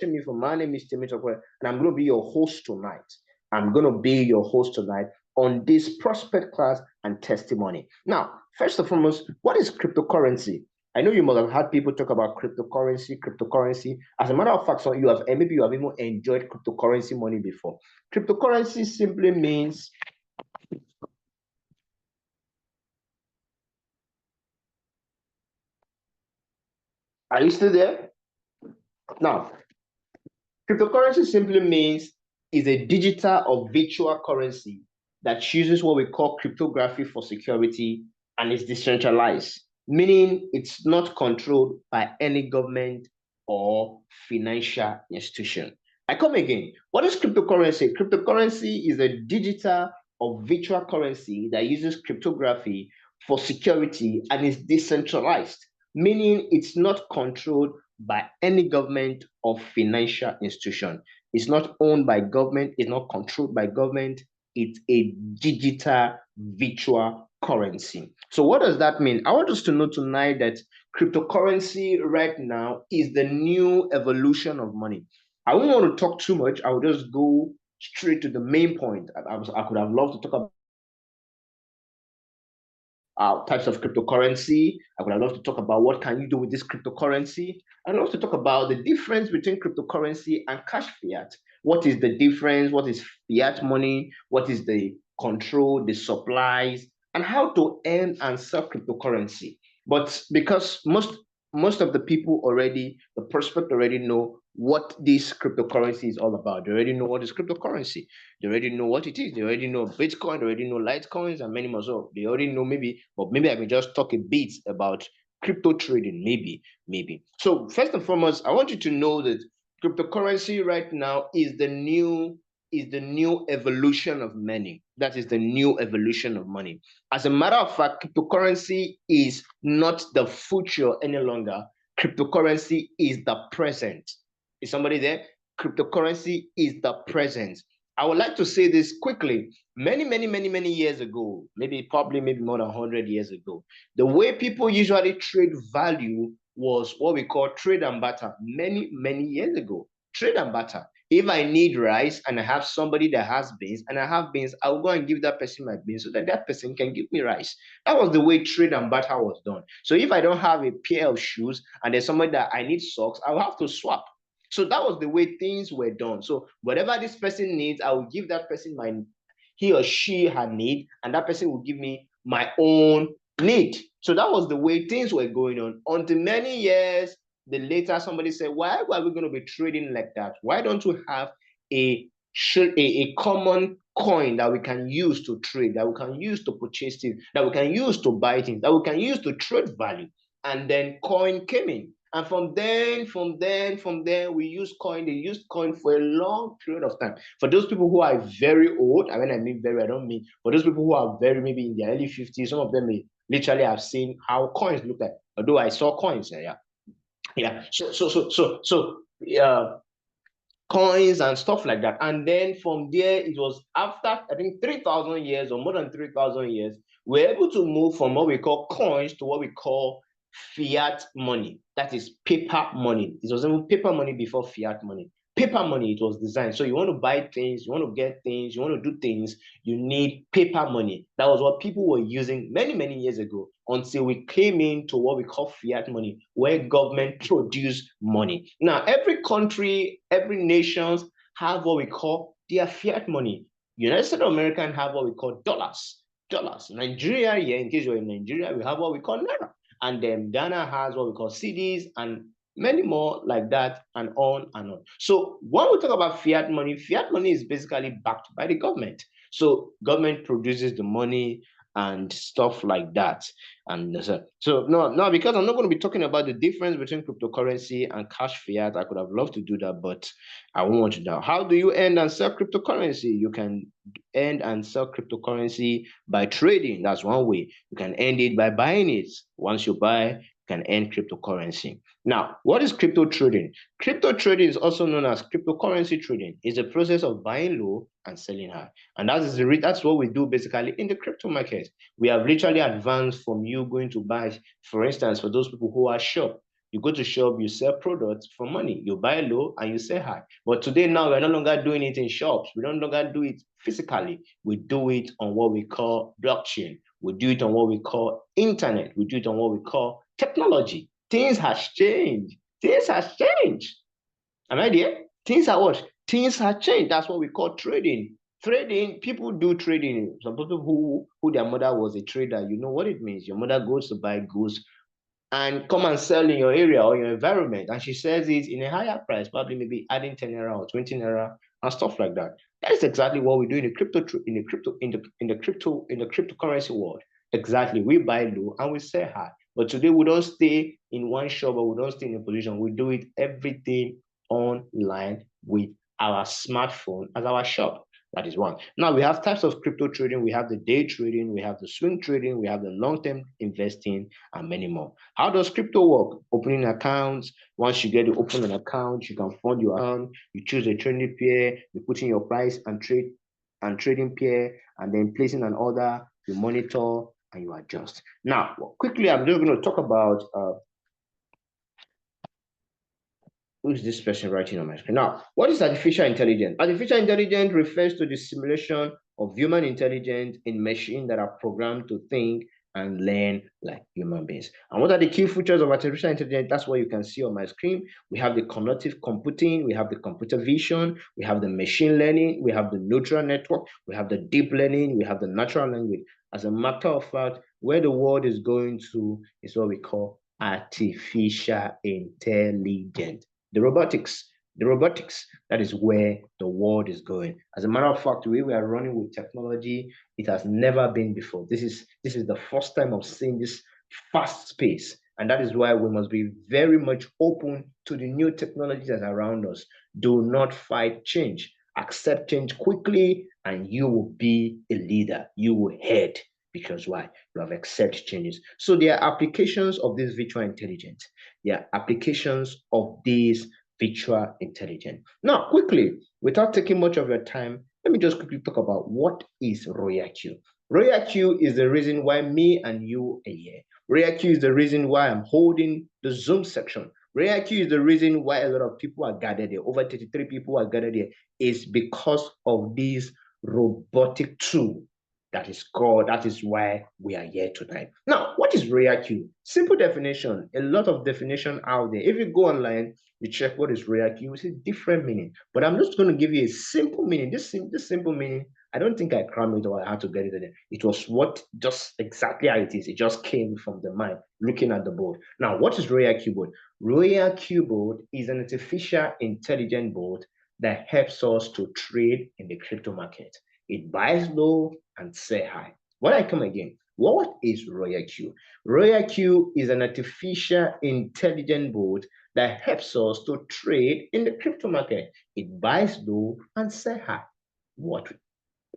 me for my name is Timmy Tokwe, and I'm going to be your host tonight. I'm going to be your host tonight on this prospect class and testimony. Now, first and foremost, what is cryptocurrency? I know you must have had people talk about cryptocurrency. As a matter of fact, so you have, and maybe you have even enjoyed cryptocurrency money before. Cryptocurrency simply means. Are you still there? Now, cryptocurrency simply means is a digital or virtual currency that uses what we call cryptography for security and is decentralized, meaning it's not controlled by any government or financial institution. I come again. What is cryptocurrency? Cryptocurrency is a digital or virtual currency that uses cryptography for security and is decentralized, meaning it's not controlled by any government or financial institution. It's not owned by government, it's not controlled by government. It's a digital virtual currency. So, what does that mean? I want us to know tonight that cryptocurrency right now is the new evolution of money. I won't want to talk too much. I will just go straight to the main point. I could have loved to talk about types of cryptocurrency. I would love to talk about what can you do with this cryptocurrency. I'd love to talk about the difference between cryptocurrency and cash fiat. What is the difference? What is fiat money? What is the control, the supplies, and how to earn and sell cryptocurrency? But because most of the people already, the prospect already know what this cryptocurrency is all about. They already know what is cryptocurrency. They already know what it is. They already know Bitcoin. They already know Litecoins and many more. So they already know maybe, but maybe I can just talk a bit about crypto trading. Maybe. So first and foremost, I want you to know that cryptocurrency right now is the new evolution of money. That is the new evolution of money. As a matter of fact, cryptocurrency is not the future any longer. Cryptocurrency is the present. Is somebody there? Cryptocurrency is the present. I would like to say this quickly. Many years ago, maybe more than 100 years ago, the way people usually trade value was what we call trade and barter. Many years ago, trade and barter. If I need rice and I have somebody that has beans and I have beans, I'll go and give that person my beans so that that person can give me rice. That was the way trade and barter was done. So if I don't have a pair of shoes and there's somebody that I need socks, I'll have to swap. So that was the way things were done. So whatever this person needs, I will give that person he or she her need, and that person will give me my own need. So that was the way things were going on until many years later somebody said, why are we going to be trading like that? Why don't we have a common coin that we can use to trade, that we can use to purchase things, that we can use to buy things, that we can use to trade value? And then coin came in. And from then, we use coin. They used coin for a long period of time. For those people who are very old, I mean very, I don't mean, for those people who are very, maybe in their early 50s, some of them may literally have seen how coins look like. Although I saw coins, yeah. So, coins and stuff like that. And then from there, it was after, I think, 3,000 years or more than 3,000 years, we're able to move from what we call coins to what we call fiat money. That is paper money. It was even paper money before fiat money. Paper money, it was designed. So you want to buy things, you want to get things, you want to do things, you need paper money. That was what people were using many years ago until we came into what we call fiat money, where government produce money. Now, every country, every nation have what we call their fiat money. United States of America have what we call dollars. Nigeria, here, in case you're in Nigeria, we have what we call naira. And then Ghana has what we call CDs and many more like that, and on and on. So when we talk about fiat money is basically backed by the government. So government produces the money and stuff like that. And so no, because I'm not going to be talking about the difference between cryptocurrency and cash fiat. I could have loved to do that, but I won't want to now. How do you earn and sell cryptocurrency? You can earn and sell cryptocurrency by trading. That's one way. You can earn it by buying it. Once you buy, you can earn cryptocurrency. Now, what is crypto trading? Crypto trading is also known as cryptocurrency trading. It's a process of buying low and selling high. And that's what we do basically in the crypto market. We have literally advanced from you going to buy, for instance, for those people who are short, You go to shop, you sell products for money. You buy low and you sell high. But today now we're no longer doing it in shops. We don't longer do it physically. We do it on what we call blockchain. We do it on what we call internet. We do it on what we call technology. Things has changed. Things has changed. Am I there? Things are what? Things have changed. That's what we call trading. Trading, people do trading. Some people who their mother was a trader, you know what it means. Your mother goes to buy goods and come and sell in your area or your environment, and she sells it in a higher price, probably maybe adding 10 naira or 20 naira and stuff like that. That is exactly what we do in the cryptocurrency world. Exactly. We buy low and we sell high. But today we don't stay in one shop or we don't stay in a position. We do it everything online with our smartphone as our shop. That is one. Now we have types of crypto trading. We have the day trading, we have the swing trading, we have the long-term investing, and many more. How does crypto work? Opening accounts. Once you get to open an account, you can fund your account. You choose a trading pair, you put in your price and trading pair, and then placing an order. You monitor and you adjust. Now, quickly, I'm just going to talk about who's this person writing on my screen? Now, what is artificial intelligence? Artificial intelligence refers to the simulation of human intelligence in machines that are programmed to think and learn like human beings. And what are the key features of artificial intelligence? That's what you can see on my screen. We have the cognitive computing, we have the computer vision, we have the machine learning, we have the neural network, we have the deep learning, we have the natural language. As a matter of fact, where the world is going to is what we call artificial intelligence. The robotics, that is where the world is going. As a matter of fact, the way we are running with technology, it has never been before. This is the first time of seeing this fast space. And that is why we must be very much open to the new technologies that are around us. Do not fight change. Accept change quickly, and you will be a leader. You will head. Because why? You have accepted changes. So there are applications of this virtual intelligence. There are applications of this virtual intelligence. Now, quickly, without taking much of your time, let me just quickly talk about what is RoyalQ. RoyalQ is the reason why me and you are here. RoyalQ is the reason why I'm holding the Zoom section. RoyalQ is the reason why a lot of people are gathered here. Over 33 people are gathered here. Is because of this robotic tool that is why we are here tonight. Now, what is RoyalQ? Simple definition, a lot of definition out there. If you go online, you check what is RoyalQ, you will see different meaning. But I'm just going to give you a simple meaning. This simple meaning, I don't think I crammed it or I had to get it there. It was what just exactly how it is. It just came from the mind, looking at the board. Now, what is RoyalQ board? RoyalQ board is an artificial intelligent board that helps us to trade in the crypto market. It buys low and sell high. When I come again, what is RoyalQ? RoyalQ is an artificial intelligent board that helps us to trade in the crypto market. It buys low and sell high. What,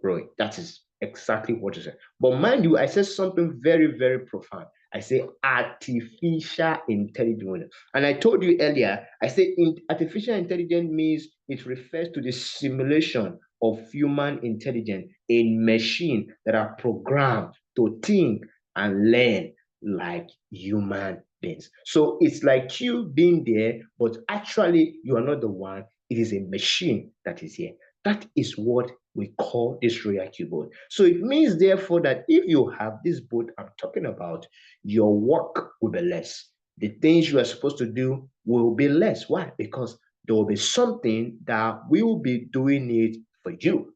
Roy? That is exactly what you said. But mind you, I said something very, very profound. I say artificial intelligence. And I told you earlier, I say artificial intelligence means it refers to the simulation of human intelligence in machines that are programmed to think and learn like human beings. So it's like you being there, but actually you are not the one. It is a machine that is here. That is what we call this RoyalQ board. So it means, therefore, that if you have this board I'm talking about, your work will be less. The things you are supposed to do will be less. Why? Because there will be something that will be doing it for you.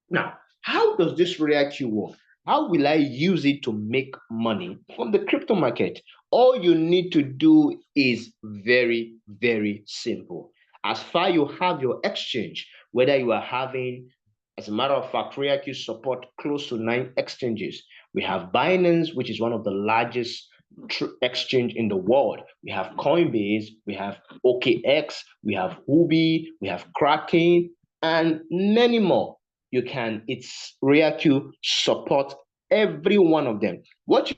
Now, how does this RoyalQ work? How will I use it to make money from the crypto market? All you need to do is very, very simple. As far you have your exchange, whether you are having, as a matter of fact, RoyalQ support close to 9 exchanges. We have Binance, which is one of the largest exchange in the world. We have Coinbase, we have OKX, we have Huobi, we have Kraken, and many more. It's RoyalQ support every one of them. What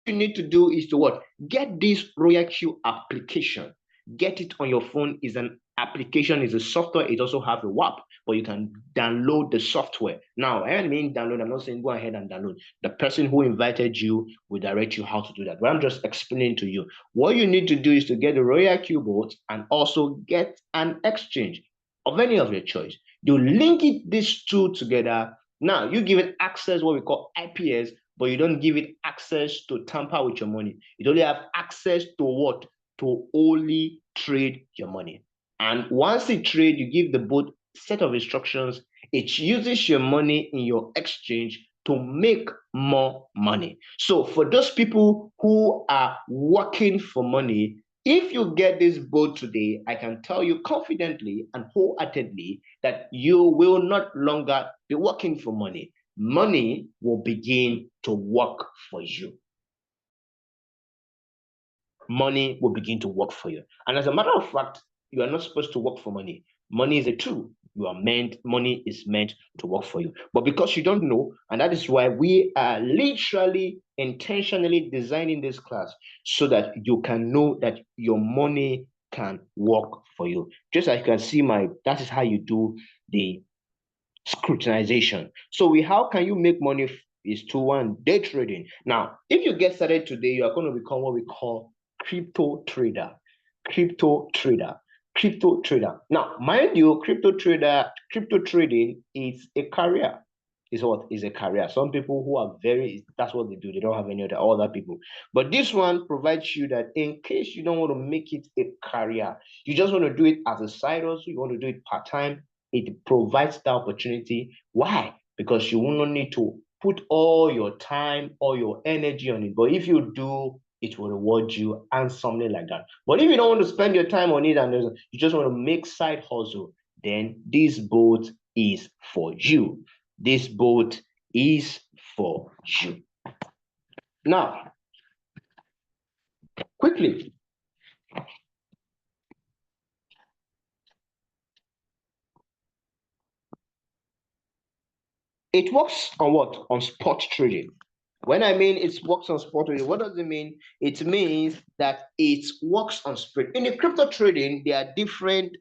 you need to do is to what? Get this RoyalQ application. Get it on your phone. Is an application is a software. It also has a WAP, but you can download the software. Now, I mean download. I'm not saying go ahead and download. The person who invited you will direct you how to do that. But I'm just explaining to you. What you need to do is to get the RoyalQ bot and also get an exchange of any of your choice. You link these two together. Now, you give it access, what we call IPS, but you don't give it access to tamper with your money. You only have access to what? To only trade your money. And once it trade, you give the bot set of instructions. It uses your money in your exchange to make more money. So for those people who are working for money, if you get this boat today, I can tell you confidently and wholeheartedly that you will not longer be working for money. Money will begin to work for you. Money will begin to work for you. And as a matter of fact, you are not supposed to work for money. Money is a tool. Money is meant to work for you. But because you don't know, and that is why we are literally intentionally designing this class so that you can know that your money can work for you. Just as you can see that is how you do the scrutinization. So how can you make money is to one, day trading. Now, if you get started today, you are going to become what we call crypto trader. Crypto trader. Crypto trader. Now, mind you, crypto trading is a career. Is what is a career. Some people who are that's what they do. They don't have any other people. But this one provides you that in case you don't want to make it a career, you just want to do it as a side hustle, you want to do it part-time, it provides the opportunity. Why? Because you will not need to put all your time, all your energy on it. But if you do, it will reward you and something like that. But if you don't want to spend your time on it and you just want to make side hustle, then this boat is for you. This boat is for you. Now, quickly, it works on what? On spot trading. When I mean it works on spot trading, what does it mean? It means that it works on spread. In the crypto trading, there are different.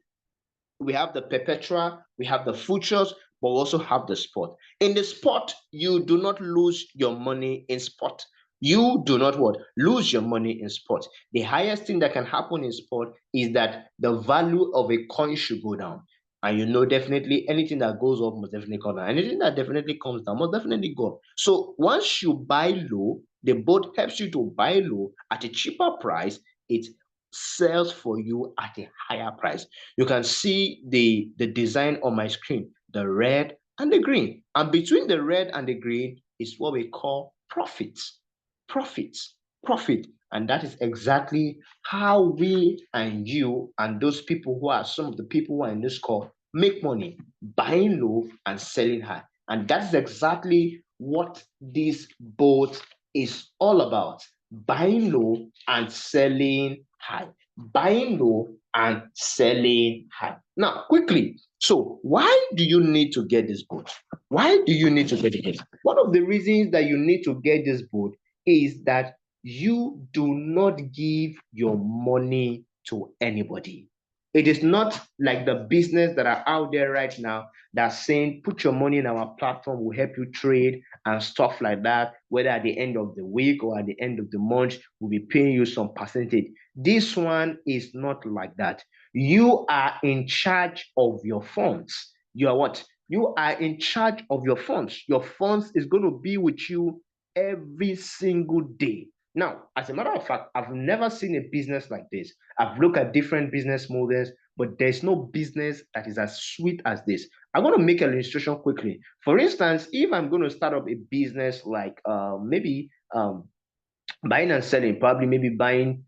We have the perpetual, we have the futures, but we also have the spot. In the spot, you do not lose your money in spot. You do not what? Lose your money in spot. The highest thing that can happen in spot is that the value of a coin should go down. And you know, definitely anything that goes up must definitely come down. Anything that definitely comes down must definitely go up. So once you buy low, the boat helps you to buy low at a cheaper price. It sells for you at a higher price. You can see the design on my screen, the red and the green. And between the red and the green is what we call profits. Profits. Profit. And that is exactly how we and you and those people who are some of the people who are in this call make money, buying low and selling high. And that's exactly what this boat is all about. Buying low and selling high. Buying low and selling high. Now, quickly, so why do you need to get this boat? Why do you need to get it? One of the reasons that you need to get this boat is that you do not give your money to anybody. It is not like the business that are out there right now that's saying, put your money in our platform, we'll help you trade and stuff like that, whether at the end of the week or at the end of the month, we'll be paying you some percentage. This one is not like that. You are in charge of your funds. You are what? You are in charge of your funds. Your funds is going to be with you every single day. Now, as a matter of fact, I've never seen a business like this. I've looked at different business models, but there's no business that is as sweet as this. I'm going to make an illustration quickly. For instance, if I'm going to start up a business like maybe buying and selling, probably maybe buying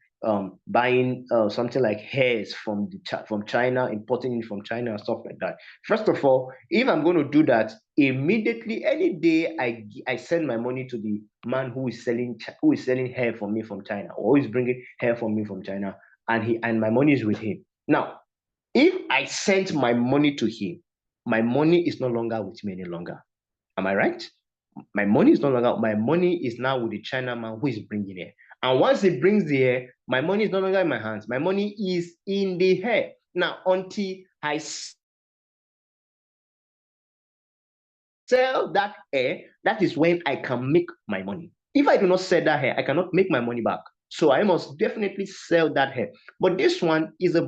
something like hairs from China, importing it from China and stuff like that. First of all, if I'm going to do that, immediately any day I send my money to the man who is selling hair for me from China, or who is bringing hair for me from China, and my money is with him. Now, if I sent my money to him, my money is no longer with me any longer. Am I right? My money is no longer, my money is now with the Chinaman who is bringing it. And once he brings the hair, my money is no longer in my hands. My money is in the hair. Now, until I sell that hair, that is when I can make my money. If I do not sell that hair, I cannot make my money back. So I must definitely sell that hair. But this one is a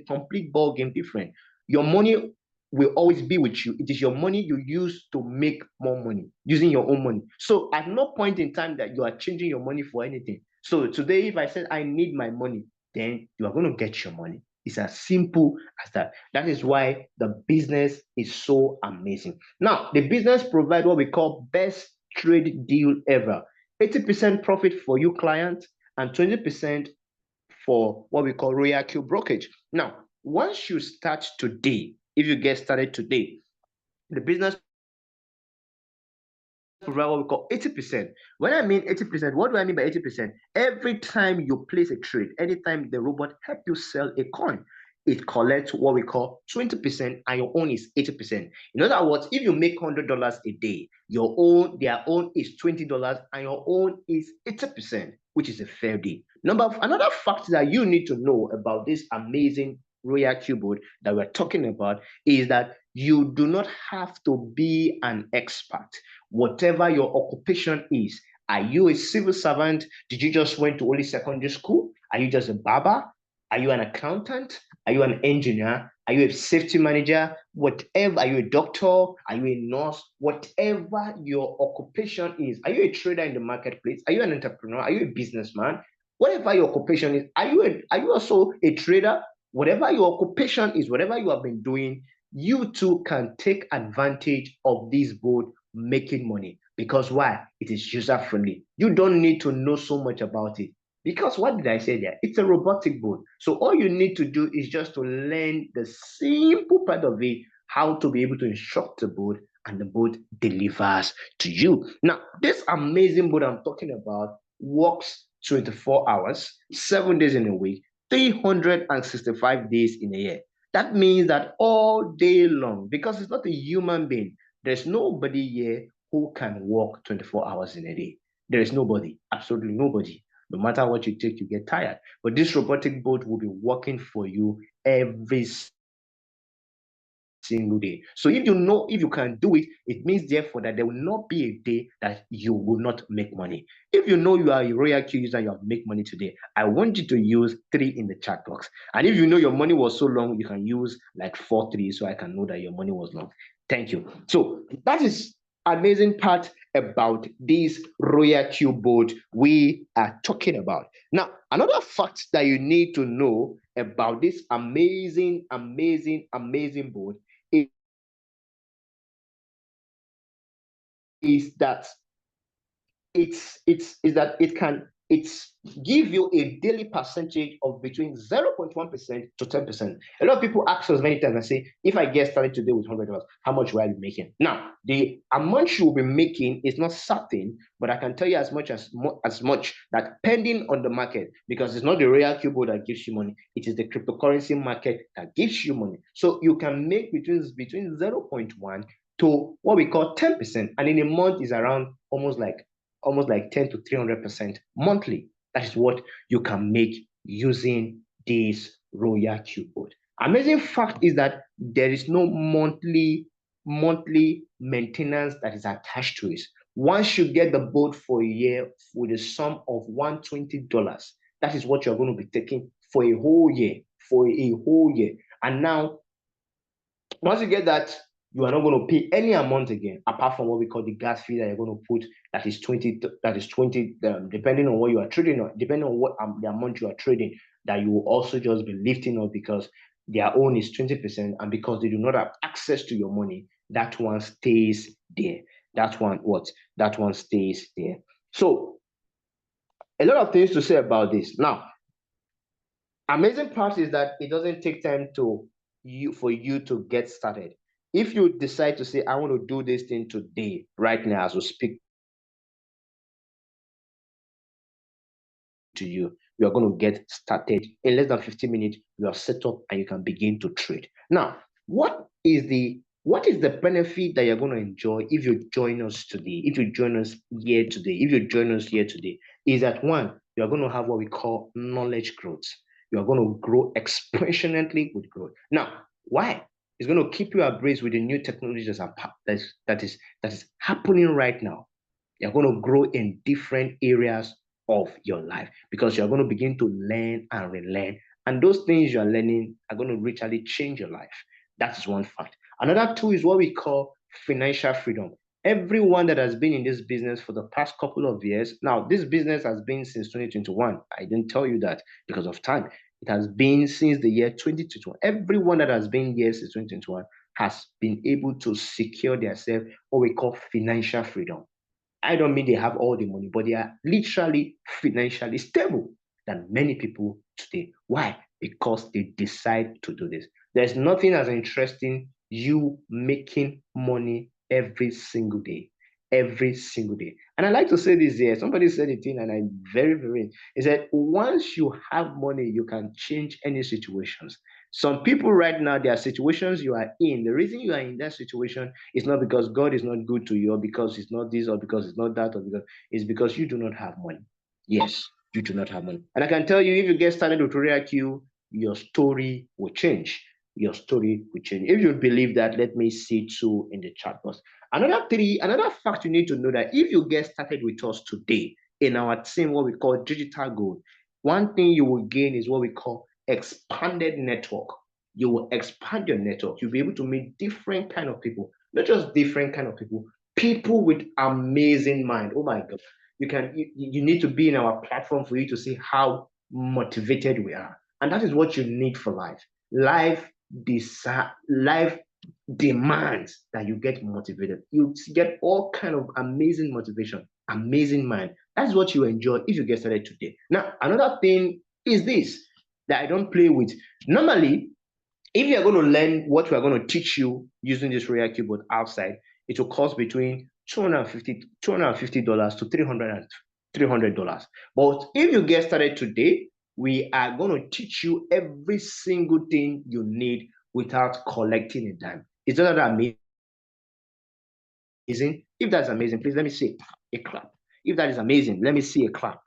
complete ball game different. Your money will always be with you. It is your money you use to make more money, using your own money. So at no point in time that you are changing your money for anything. So today, if I said I need my money, then you are going to get your money. It's as simple as that. That is why the business is so amazing. Now, the business provides what we call best trade deal ever. 80% profit for you client and 20% for what we call RoyalQ brokerage. Now, once you start today, if you get started today, the business provide what we call 80%. When I mean 80%, what do I mean by 80%? Every time you place a trade, anytime the robot help you sell a coin, it collects what we call 20% and your own is 80%. In other words, if you make $100 a day, their own is $20 and your own is 80%, which is a fair deal. Another fact that you need to know about this amazing RoyalQ board that we're talking about is that you do not have to be an expert. Whatever your occupation is, are you a civil servant? Did you just went to only secondary school? Are you just a barber? Are you an accountant? Are you an engineer? Are you a safety manager? Whatever, are you a doctor? Are you a nurse? Whatever your occupation is, are you a trader in the marketplace? Are you an entrepreneur? Are you a businessman? Whatever your occupation is, are you also a trader? Whatever your occupation is, whatever you have been doing, you too can take advantage of this board making money. Because why? It is user friendly. You don't need to know so much about it. Because what did I say there? It's a robotic board. So all you need to do is just to learn the simple part of it, how to be able to instruct the board, and the board delivers to you. Now, this amazing board I'm talking about works 24 hours, 7 days in a week, 365 days in a year. That means that all day long, because it's not a human being, there's nobody here who can work 24 hours in a day. There is nobody, absolutely nobody. No matter what you take, you get tired. But this robotic boat will be working for you every single day. So if you can do it, it means therefore that there will not be a day that you will not make money. If you know you are a RoyalQ user and you have make money today, I want you to use 3 in the chat box. And if you know your money was so long, you can use like 4 3 so I can know that your money was long. Thank you. So that is amazing part about this RoyalQ board we are talking about. Now, another fact that you need to know about this amazing board is that it's give you a daily percentage of between 0.1% to 10%. A lot of people ask us many times and say, if I get started today with $100, how much will I be making? Now, the amount you will be making is not certain, but I can tell you as much that depending on the market, because it's not the RoyalQ board that gives you money, it is the cryptocurrency market that gives you money. So you can make between 0.1 to what we call 10%, and in a month is around almost like 10 to 300% monthly. That is what you can make using this RoyalQ board. Amazing fact is that there is no monthly maintenance that is attached to it. Once you get the board for a year with a sum of $120, that is what you're going to be taking for a whole year. And now, once you get that, you are not going to pay any amount again, apart from what we call the gas fee that you're going to put. That is 20. Depending on what you are trading on, depending on what the amount you are trading, that you will also just be lifting up because their own is 20%, and because they do not have access to your money, that one stays there. That one stays there. So a lot of things to say about this. Now, amazing part is that it doesn't take time for you to get started. If you decide to say, I want to do this thing today, right now, as we speak to you, you are going to get started in less than 15 minutes. You are set up and you can begin to trade. Now, what is the benefit that you're going to enjoy if you join us today? If you join us here today, is that one, you're going to have what we call knowledge growth. you are going to grow exponentially with growth. Now, why? It's going to keep you abreast with the new technologies that is happening right now. You're going to grow in different areas of your life because you're going to begin to learn and relearn. And those things you're learning are going to literally change your life. That is one fact. Another two is what we call financial freedom. Everyone that has been in this business for the past couple of years, now this business has been since 2021. I didn't tell you that because of time. It has been since the year 2021. Everyone that has been here since 2021 has been able to secure themselves what we call financial freedom. I don't mean they have all the money, but they are literally financially stable than many people today. Why? Because they decide to do this. There's nothing as interesting you making money every single day. Every single day. And I like to say this here. Somebody said it in, and I'm very, he said, once you have money, you can change any situations. Some people right now, there are situations you are in. The reason you are in that situation is not because God is not good to you, or because it's not this, or because it's not that, or because it's because you do not have money. Yes, you do not have money. And I can tell you, if you get started with RoyalQ, your story will change. Your story will change. If you believe that, let me see two in the chat box. Another fact you need to know that if you get started with us today in our team, what we call digital gold, one thing you will gain is what we call expanded network. You will expand your network. You'll be able to meet different kind of people, not just different kind of people with amazing mind. Oh my God. You need to be in our platform for you to see how motivated we are. And that is what you need for life. Life demands that you get motivated. You get all kind of amazing motivation, amazing mind. That's what you enjoy if you get started today. Now, another thing is this that I don't play with. Normally, if you are going to learn what we are going to teach you using this RoyalQ keyboard outside, it will cost between $250 to $300. But if you get started today, we are going to teach you every single thing you need without collecting a dime. Is that amazing? If that's amazing, please let me see a clap. If that is amazing, let me see a clap.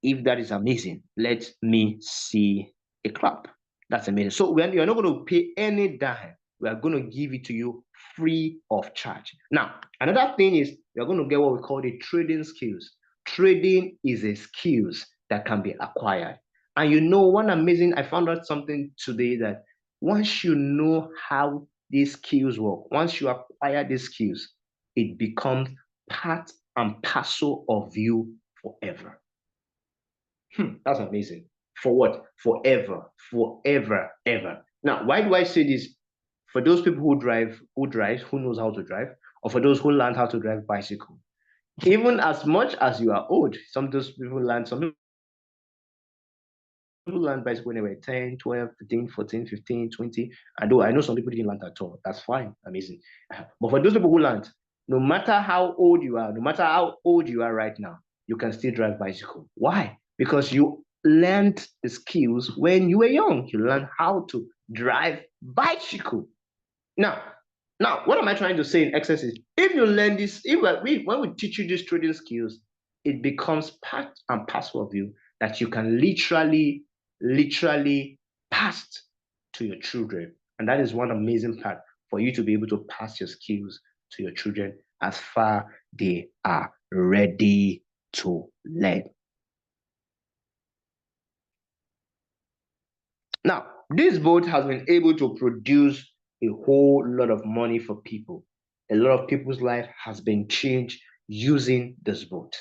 If that is amazing, let me see a clap. That's amazing. So when you're not going to pay any dime, we are going to give it to you free of charge. Now, another thing is you're going to get what we call the trading skills. Trading is a skills that can be acquired. And you know, I found out something today that once you know how these skills work, once you acquire these skills, it becomes part and parcel of you forever. That's amazing. For what? Forever, forever, ever. Now, why do I say this? For those people who knows how to drive, or for those who learn how to drive bicycle. Even as much as you are old, some of those people learn bicycle when they were 10, 12, 13, 14, 15, 20. I know some people didn't learn at all. That's fine. Amazing. But for those people who learned, no matter how old you are, no matter how old you are right now, you can still drive bicycle. Why? Because you learned the skills when you were young. You learned how to drive bicycle. Now, what am I trying to say in excess is if you learn this, when we teach you these trading skills, it becomes part and parcel of you that you can literally pass to your children. And that is one amazing part for you to be able to pass your skills to your children as far they are ready to learn. Now, this boat has been able to produce a whole lot of money for people. A lot of people's life has been changed using this boat.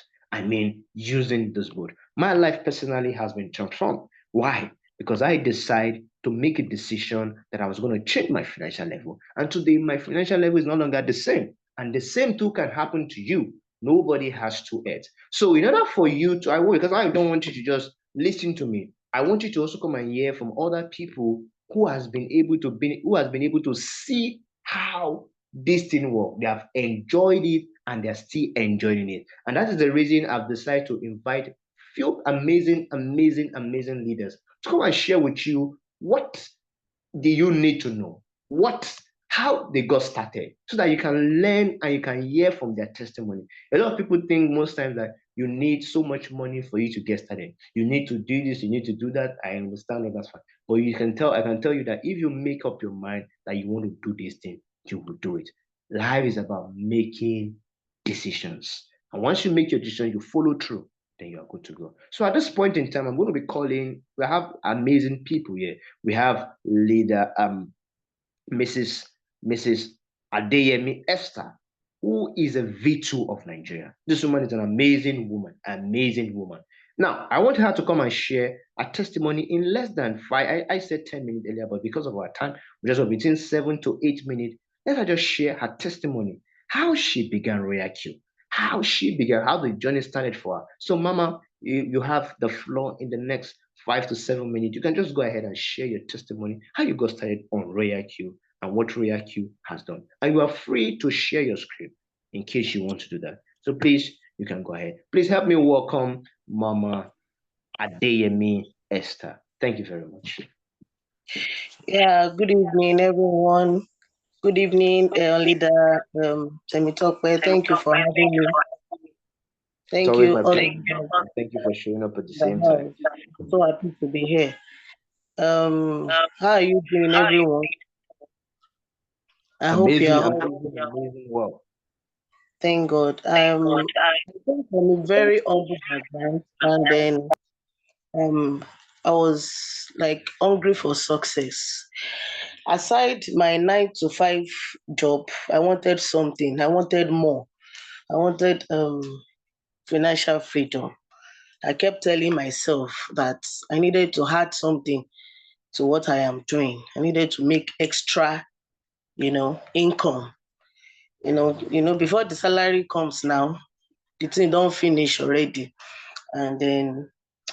Using this boat. My life personally has been transformed. Why? Because I decided to make a decision that I was going to change my financial level. And today, my financial level is no longer the same. And the same too can happen to you. Nobody has to eat. So in order for you to, because I don't want you to just listen to me. I want you to also come and hear from other people who has been able to see how this thing works. They have enjoyed it and they're still enjoying it. And that is the reason I've decided to invite few amazing leaders to come and share with you what do you need to know? how they got started, so that you can learn and you can hear from their testimony. A lot of people think most times that you need so much money for you to get started. You need to do this, you need to do that. I understand that, that's fine. But I can tell you that if you make up your mind that you want to do this thing, you will do it. Life is about making decisions. And once you make your decision, you follow through, then you are good to go. So at this point in time, I'm going to be calling, we have amazing people here. We have leader Mrs. Mrs. Adeyemi Esther, who is a V2 of Nigeria. This woman is an amazing woman, amazing woman. Now, I want her to come and share a testimony in less than five. I said 10 minutes earlier, but because of our time, we just have between 7 to 8 minutes. Let her just share her testimony, how she began RoyalQ, how she began, how the journey started for her. So, Mama, you have the floor in the next 5 to 7 minutes. You can just go ahead and share your testimony, how you got started on RoyalQ and what RoyalQ has done. And you are free to share your script in case you want to do that. So please, you can go ahead. Please help me welcome Mama Adeyemi Esther. Thank you very much. Yeah, good evening, everyone. Good evening, leader Temitope. Thank you for having me. It's Thank always you, my all pleasure. of Thank you for showing up at the the same time. house. So happy to be here. How are you doing, everyone? I hope you Amazing, are all amazing, well. amazing. Well, Thank God. I came from a very humble background, and then um, I was like hungry for success. Aside my 9 to 5 job, I wanted something. I wanted more. I wanted financial freedom. I kept telling myself that I needed to add something to what I am doing. I needed to make extra, income. Before the salary comes now, the thing don't finish already. And then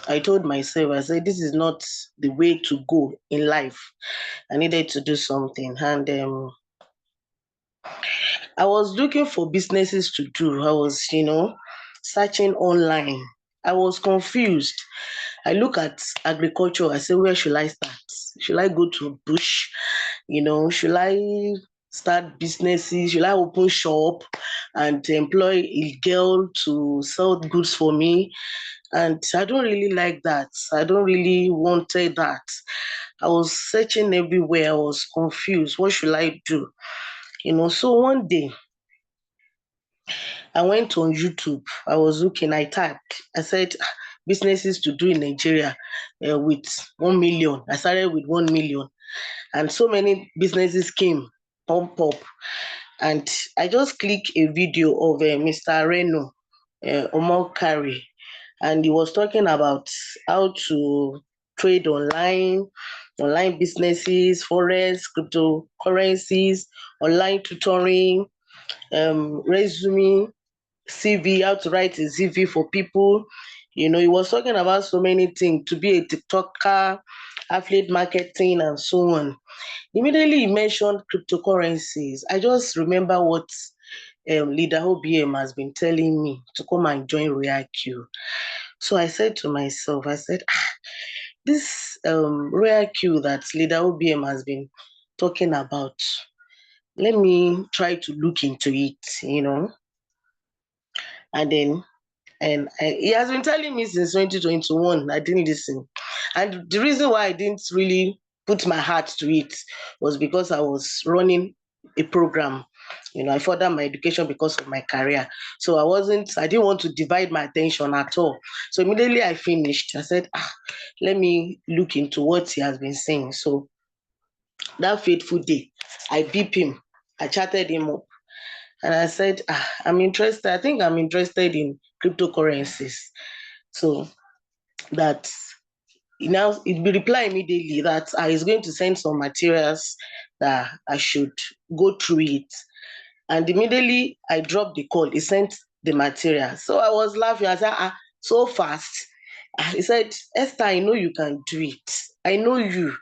I told myself, I said, this is not the way to go in life. I needed to do something. And I was looking for businesses to do. I was, searching online. I was confused. I look at agriculture. I say, where should I start? Should I go to bush? Should I start businesses? Should I open shop and employ a girl to sell goods for me? And I don't really like that. I don't really wanted that. I was searching everywhere. I was confused. What should I do? So one day I went on YouTube. I was looking, I typed, I said, businesses to do in Nigeria with 1 million. I started with 1 million. And so many businesses came, pump up. And I just clicked a video of Mr. Reno, Omokari, and he was talking about how to trade online businesses, forex, cryptocurrencies, online tutoring, resume, CV, how to write a CV for people. He was talking about so many things to be a TikToker, affiliate marketing, and so on. Immediately he mentioned cryptocurrencies. I just remember what leader OBM has been telling me to come and join RoyalQ. So I said to myself, I said, this RoyalQ that leader OBM has been talking about, let me try to look into it. And then he has been telling me since 2021. I didn't listen. And the reason why I didn't really put my heart to it was because I was running a program. I furthered my education because of my career. So I didn't want to divide my attention at all. So immediately I finished, I said, let me look into what he has been saying. So that fateful day, I beep him, I chatted him up, and I said, I'm interested. I think I'm interested in cryptocurrencies. So that it will reply immediately that he's going to send some materials that I should go through it. And immediately I dropped the call. He sent the material. So I was laughing. I said, so fast. He said, Esther, I know you can do it. I know you.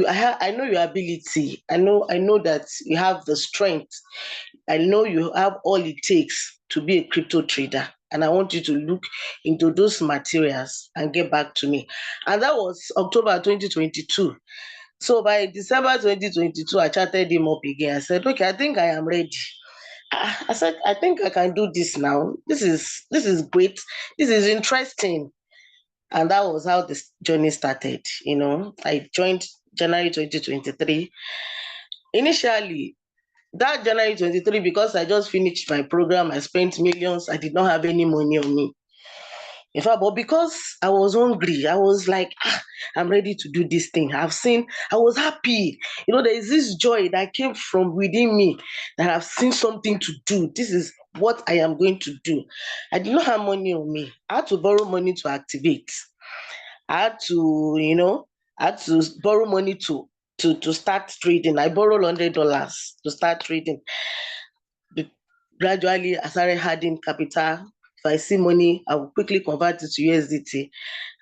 I know your ability. I know that you have the strength. I know you have all it takes to be a crypto trader. And I want you to look into those materials and get back to me. And that was October 2022. So by December 2022, I chatted him up again. I said, okay, I think I am ready. I said, I think I can do this now. This is great. This is interesting. And that was how this journey started. I joined January 2023. Initially, that January 23, because I just finished my program, I spent millions. I did not have any money on me. In fact, but because I was hungry, I was like, I'm ready to do this thing. I was happy. There is this joy that came from within me that I've seen something to do. This is what I am going to do. I did not have money on me. I had to borrow money to activate. I had to, borrow money to start trading. I borrowed $100 to start trading. Gradually, I started adding capital. If I see money, I will quickly convert it to USDT,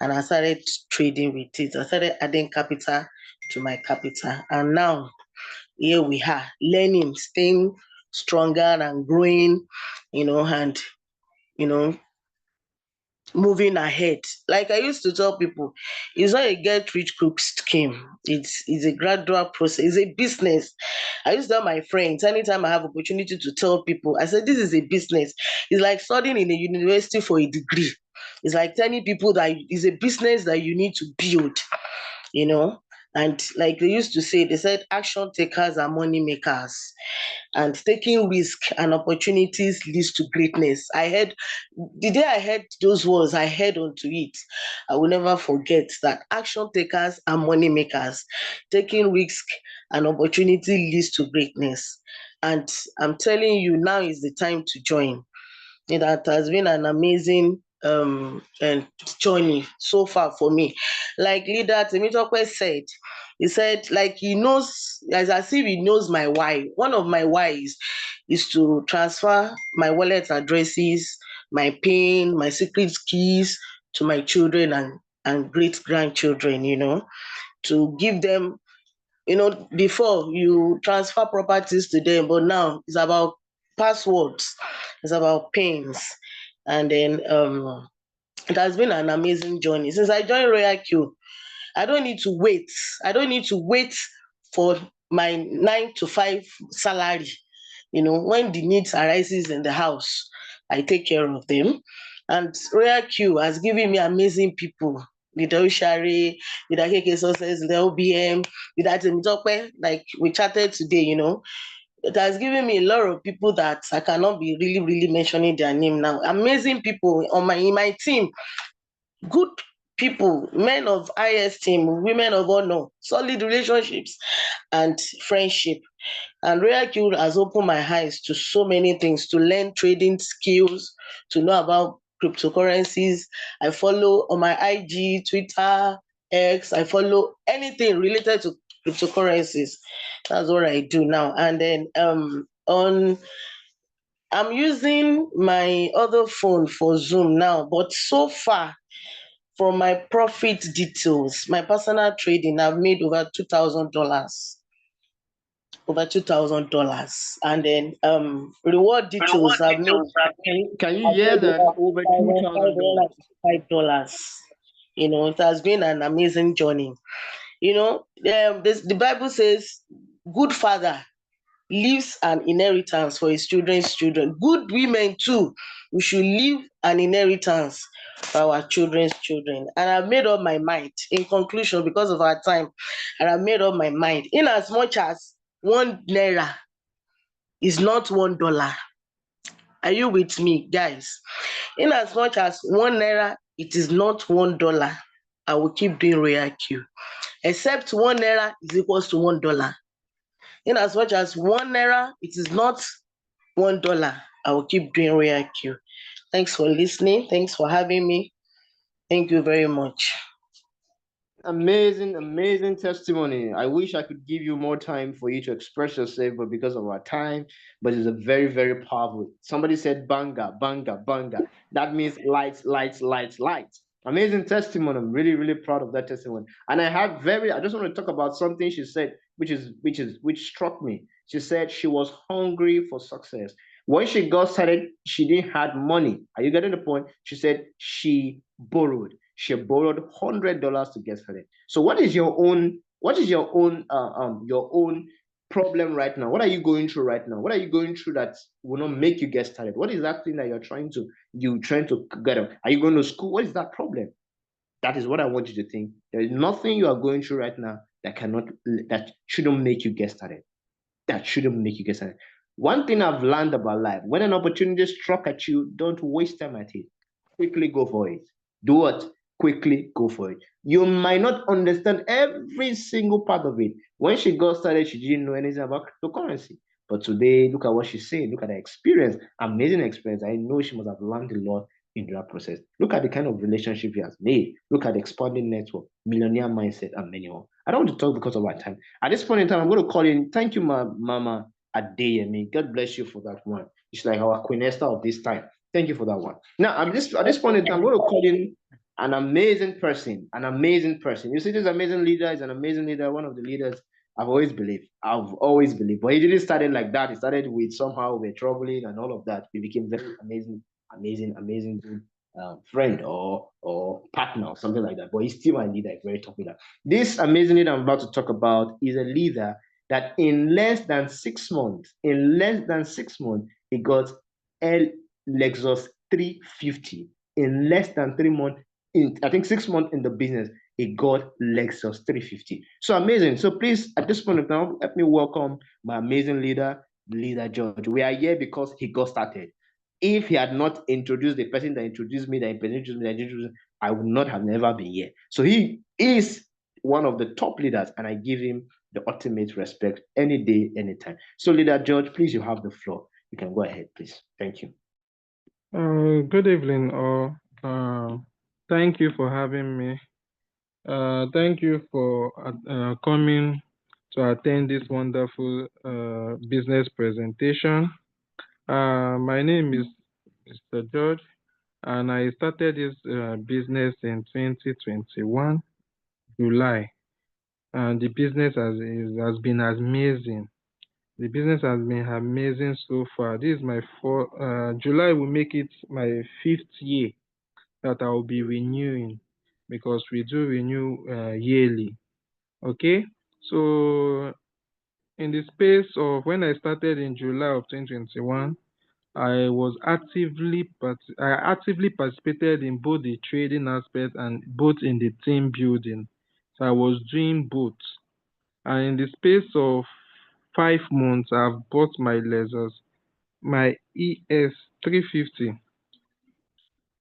and I started trading with it. I started adding capital to my capital, and now here we are, learning, staying stronger and growing, and moving ahead. Like I used to tell people, it's not a get rich quick scheme. It's a gradual process. It's a business. I used to tell my friends anytime I have opportunity to tell people, I said this is a business. It's like studying in a university for a degree. It's like telling people that it's a business that you need to build, you know. And like they used to say, they said action takers are money makers, and taking risk and opportunities leads to greatness. The day I heard those words, I heard onto it. I will never forget that action takers are money makers. Taking risk and opportunity leads to greatness. And I'm telling you, now is the time to join. That has been an amazing and journey so far for me. Like leader Temitope said, he said like he knows, as if he knows my why. One of my whys is to transfer my wallet addresses, my PIN, my secret keys to my children and great grandchildren, to give them, before you transfer properties to them, but now it's about passwords, it's about pins. And then it has been an amazing journey. Since I joined RoyalQ, I don't need to wait. I don't need to wait for my 9 to 5 salary. When the needs arises in the house, I take care of them. And RoyalQ has given me amazing people. Leader Ushari, Leader KK Success, the OBM, Leader Temitope, like we chatted today, it has given me a lot of people that I cannot be really, really mentioning their name now. Amazing people in my team, good people, men of high esteem, women of honor, solid relationships, and friendship. And RoyalQ has opened my eyes to so many things, to learn trading skills, to know about cryptocurrencies. I follow on my IG, Twitter, X, I follow anything related to cryptocurrencies. That's what I do now. And then I'm using my other phone for Zoom now, but so far from my profit details, my personal trading, I've made over $2,000. And then reward details, I've made Can you hear that? Over $2,000. $5. It has been an amazing journey. The Bible says, good father leaves an inheritance for his children's children. Good women too, we should leave an inheritance for our children's children. And I've made up my mind, in conclusion, because of our time, and I've made up my mind, in as much as 1 naira is not $1. Are you with me, guys? In as much as 1 naira, it is not $1, I will keep doing RoyalQ. Except 1 naira is equals to $1. In as much as 1 naira, it is not $1, I will keep doing RoyalQ. Thanks for listening. Thanks for having me. Thank you very much. Amazing testimony. I wish I could give you more time for you to express yourself, but because of our time, but it's a very powerful. Somebody said banga, banga, banga. That means lights, lights, lights, lights. Amazing testimony. I'm really proud of that testimony. And I just want to talk about something she said, which struck me. She said she was hungry for success. When she got started, she didn't have money. Are you getting the point? She said she borrowed. She borrowed $100 to get started. So, what is your own What is your own problem right now? What are you going through right now? What are you going through that will not make you get started? What is that thing that you're trying to get up? Are you going to school? What is that problem? That is what I want you to think. There is nothing you are going through right now that shouldn't make you get started. That shouldn't make you get started. One thing I've learned about life: when an opportunity struck at you, don't waste time at it. Quickly go for it. Do what? Quickly go for it. You might not understand every single part of it. When she got started, she didn't know anything about cryptocurrency. But today, look at what she's saying. Look at the experience, amazing experience. I know she must have learned a lot in that process. Look at the kind of relationship he has made. Look at the expanding network, millionaire mindset, and many more. I don't want to talk because of our time. At this point in time, I'm going to call in. Thank you, Mama Adeyemi. God bless you for that one. It's like our Queen Esther of this time. Thank you for that one. Now, at this point in time, I'm going to call in an amazing person. An amazing person. You see, this amazing leader is an amazing leader, one of the leaders I've always believed. I've always believed. But he didn't start it like that. He started with somehow we're traveling and all of that. He became very amazing good friend or partner or something like that. But he's still my leader, a very top leader. This amazing leader I'm about to talk about is a leader that in less than 6 months, he got L Lexus 350. In less than 3 months, in I think 6 months in the business, he got Lexus 350. So amazing. So please, at this point of time, let me welcome my amazing leader George. We are here because he got started. If he had not introduced the person that introduced me, I would not have never been here. So he is one of the top leaders, and I give him the ultimate respect any day, anytime. So, leader George, please, you have the floor. You can go ahead, please. Thank you. Good evening, all. Thank you for having me. Thank you for coming to attend this wonderful business presentation. My name is Mr. George, and I started this business in 2021, July, and the business has been amazing. The business has been amazing so far. This is my July will make it my 5th year that I will be renewing, because we do renew yearly. Okay, so in the space of when I started in July of 2021, I actively participated in both the trading aspect and both in the team building. So I was doing both, and in the space of 5 months, I've bought my ES 350.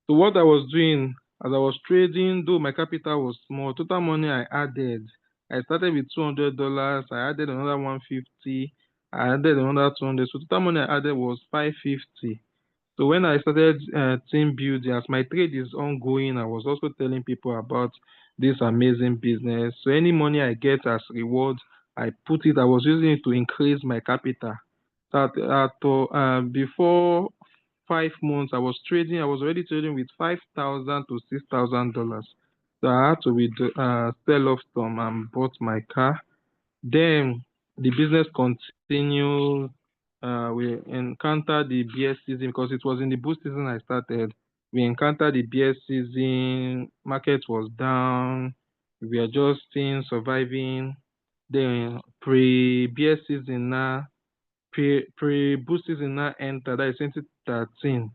So what I was doing as I was trading, though my capital was small, total money I started with $200. I added another 150. I added another 200. So total money I added was 550. So when I started team building, as my trade is ongoing, I was also telling people about this amazing business. So any money I get as reward, I put it. I was using it to increase my capital. Before 5 months, I was already trading with $5,000 to $6,000. So I had to sell off some and bought my car. Then the business continued. We encountered the beer season, because it was in the boot season I started. We encountered the beer season. Market was down. We were just still surviving. Then pre-beer season now, pre-boot season now entered. That is 2013.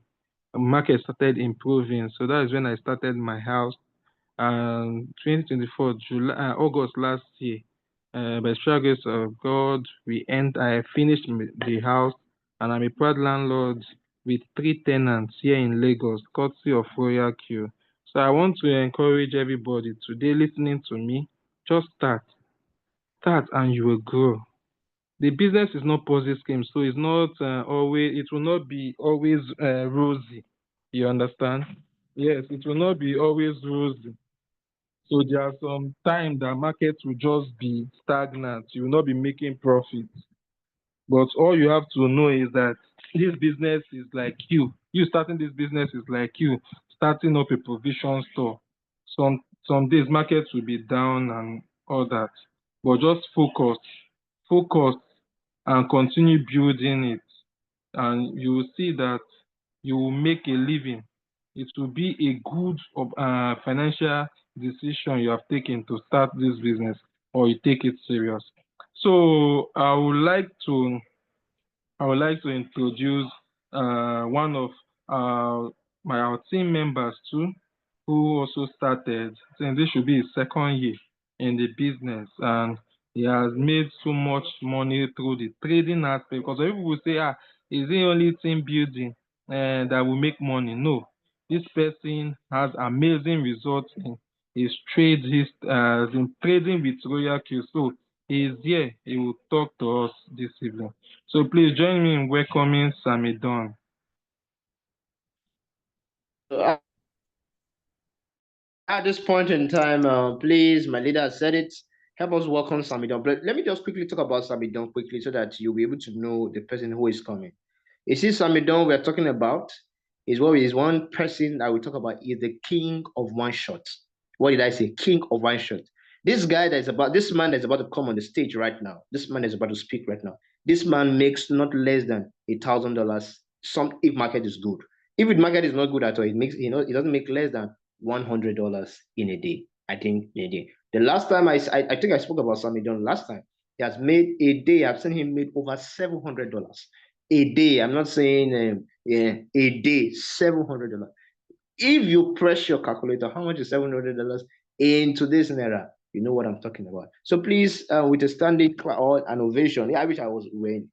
Market started improving. So that is when I started my house. 2024 August last year, by the grace of God, I finished the house, and I'm a proud landlord with 3 tenants here in Lagos, courtesy of RoyalQ. So I want to encourage everybody today listening to me, just start, and you will grow. The business is not Ponzi scheme, so it will not be always rosy. You understand? Yes, it will not be always rosy. So there are some time that markets will just be stagnant. You will not be making profits. But all you have to know is that this business is like you. You starting this business is like you starting up a provision store. Some days markets will be down and all that. But just focus and continue building it. And you will see that you will make a living. It will be a good financial decision you have taken to start this business. or you take it serious. So I would like to introduce one of our team members too, who also started. Since this should be his second year in the business, and he has made so much money through the trading aspect. Because some people will say, is it only team building that will make money? No, this person has amazing results in his trade, in trading with RoyalQ. So he is here. He will talk to us this evening. So please join me in welcoming Sammy Don. So at this point in time, please, my leader has said it. Help us welcome Samidon. But let me just quickly talk about Samidon quickly so that you'll be able to know the person who is coming. You see, Samidon we're talking about is what is one person that we talk about is the king of one shot. What did I say? King of one shot. This man that's about to come on the stage right now. This man is about to speak right now. This man makes not less than $1,000. Some if market is good. If the market is not good at all, it doesn't make less than $100 in a day. I think in a day. The last time I think I spoke about Sammy John last time. He has made a day. I've seen him made over $700 a day. I'm not saying yeah, a day $700. If you press your calculator, how much is $700 in today's naira? You know what I'm talking about. So please, with a standing or an ovation. Yeah, I wish I was when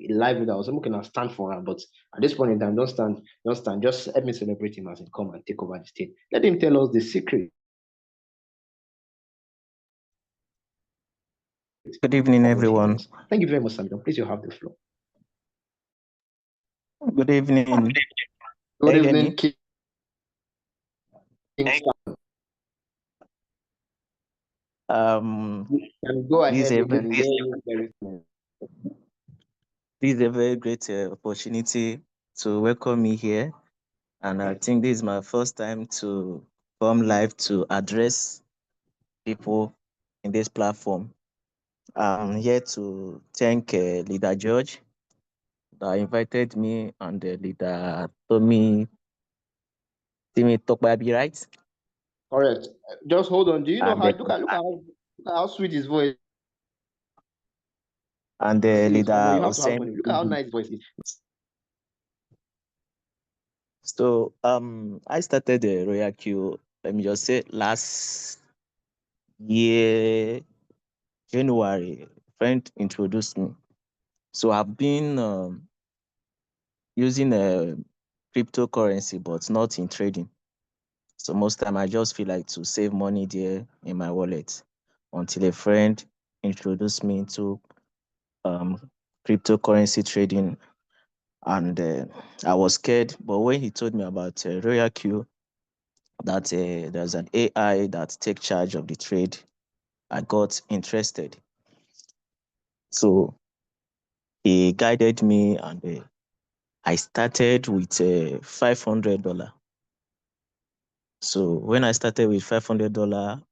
live with. I was looking at stand for him, but at this point in time, don't stand, don't stand. Just let me celebrate him as he come and take over the stage. Let him tell us the secret. Good evening, everyone. Thank you very much, Samuel. Please, you have the floor. Good evening. Good evening, King. Go ahead. This is a very great opportunity to welcome me here, and I think this is my first time to come live to address people in this platform. I'm here to thank Leader George that invited me, and Leader Timmy Tokbabi, right? Correct. Just hold on. Do you know And, how look at how sweet his voice and is? Leader You have to have Hussein. money. Look at how nice his voice is. So I started the RoyalQ, let me just say, last year January. A friend introduced me. So I've been using a cryptocurrency, but not in trading. So most time I just feel like to save money there in my wallet until a friend introduced me to cryptocurrency trading, and I was scared. But when he told me about RoyalQ, that there's an AI that take charge of the trade, I got interested. So he guided me, and I started with $500. So when I started with $500,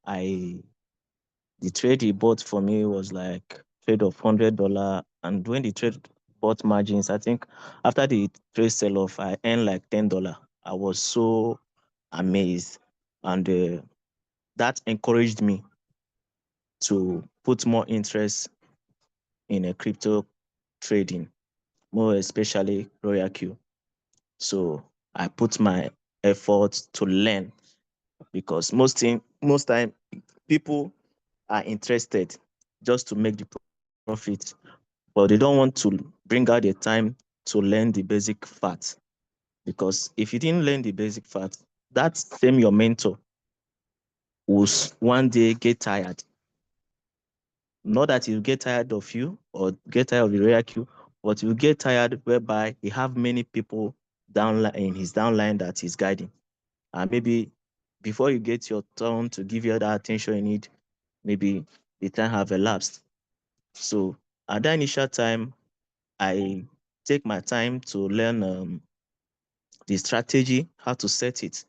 the trade he bought for me was like trade of $100, and when the trade bought margins, I think after the trade sell off, I earned like $10. I was so amazed, and that encouraged me to put more interest in a crypto trading, more especially RoyalQ. So I put my effort to learn, because most time people are interested just to make the profit, but they don't want to bring out the time to learn the basic facts. Because if you didn't learn the basic facts, that same your mentor will one day get tired. Not that he'll get tired of you or get tired of the RoyalQ, but you'll get tired whereby he have many people downline in his downline that he's guiding. And maybe before you get your turn to give you that attention you need, maybe the time have elapsed. So at that initial time, I take my time to learn the strategy, how to set it,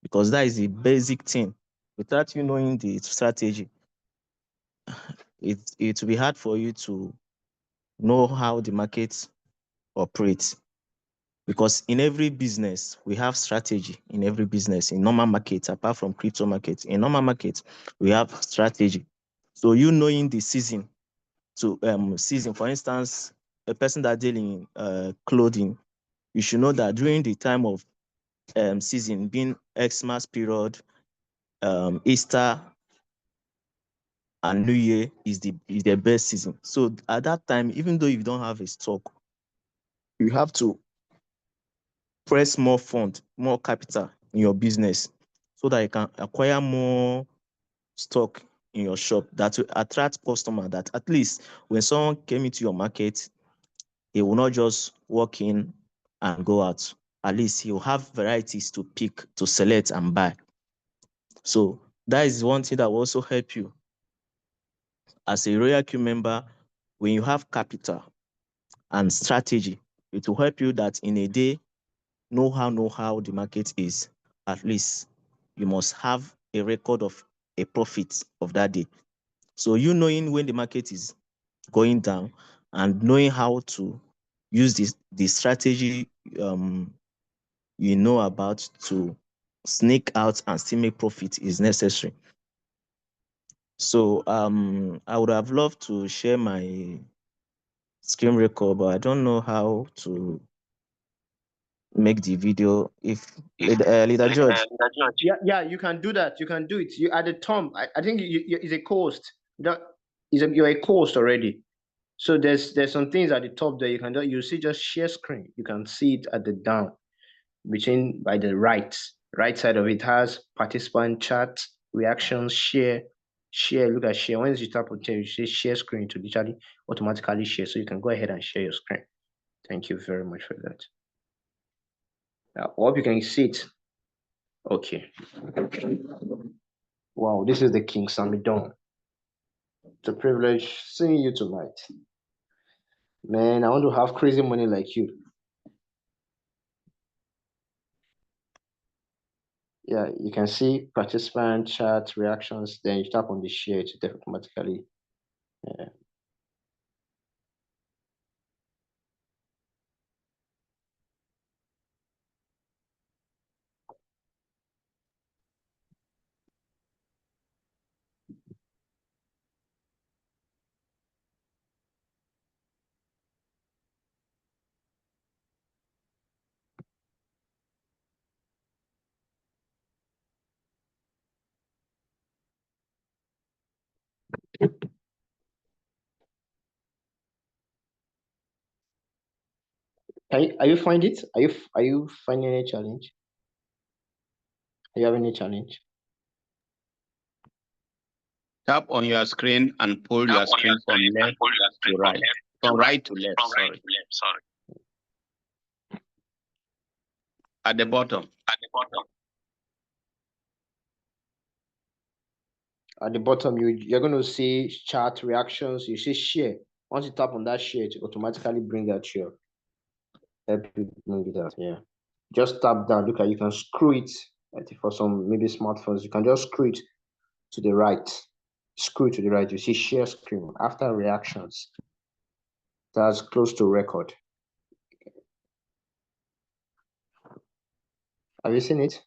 because that is the basic thing. Without you knowing the strategy, it will be hard for you to know how the market operates. Because in every business, we have strategy in every business. In normal markets, apart from crypto markets, in normal markets, we have strategy. So you knowing the season to season, for instance, a person that dealing in clothing, you should know that during the time of season, being Xmas period, Easter and New Year is the best season. So at that time, even though you don't have a stock, you have to press more fund, more capital in your business so that you can acquire more stock in your shop that will attract customer, that at least when someone came into your market, he will not just walk in and go out. At least he will have varieties to pick, to select and buy. So that is one thing that will also help you as a RoyalQ member. When you have capital and strategy, it will help you that in a day, know how the market is. At least you must have a record of a profit of that day. So you knowing when the market is going down and knowing how to use the strategy you know about to sneak out and still make profit is necessary. So I would have loved to share my screen record, but I don't know how to make the video. If leader George. Yeah, you can do that. You can do it. You added Tom. I think it's a cost. You're a cost already. So there's some things at the top there. You see just share screen. You can see it at the down between by the right side of it has participant chat, reactions, share. Look at share. Once you tap on share, you see share screen to literally automatically share. So you can go ahead and share your screen. Thank you very much for that. I hope you can see it. Okay. Wow, this is the King Samidon. It's a privilege seeing you tonight. Man, I want to have crazy money like you. Yeah, you can see participant, chat, reactions, then you tap on the share to automatically. Yeah. Are you find it? Are you finding any challenge? Are you having any challenge? Tap on your screen and pull your screen from left to right. From right to left, sorry. At the bottom. At the bottom, you're going to see chat, reactions. You see share. Once you tap on that share, it automatically bring out your help you bring it out. Yeah. Just tap down. Look at you can screw it. I think for some maybe smartphones, you can just screw it to the right. Screw to the right. You see share screen after reactions. That's close to record. Have you seen it?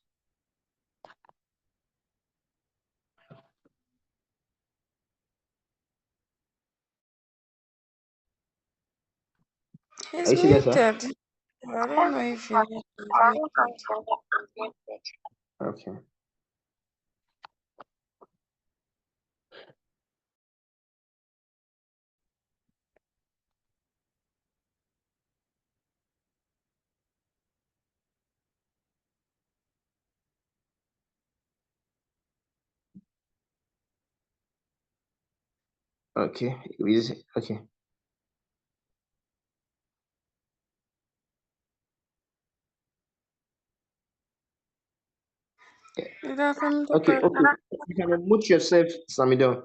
He's muted. I don't know if you Okay. Okay. Okay. Okay. You can unmute yourself, Samido.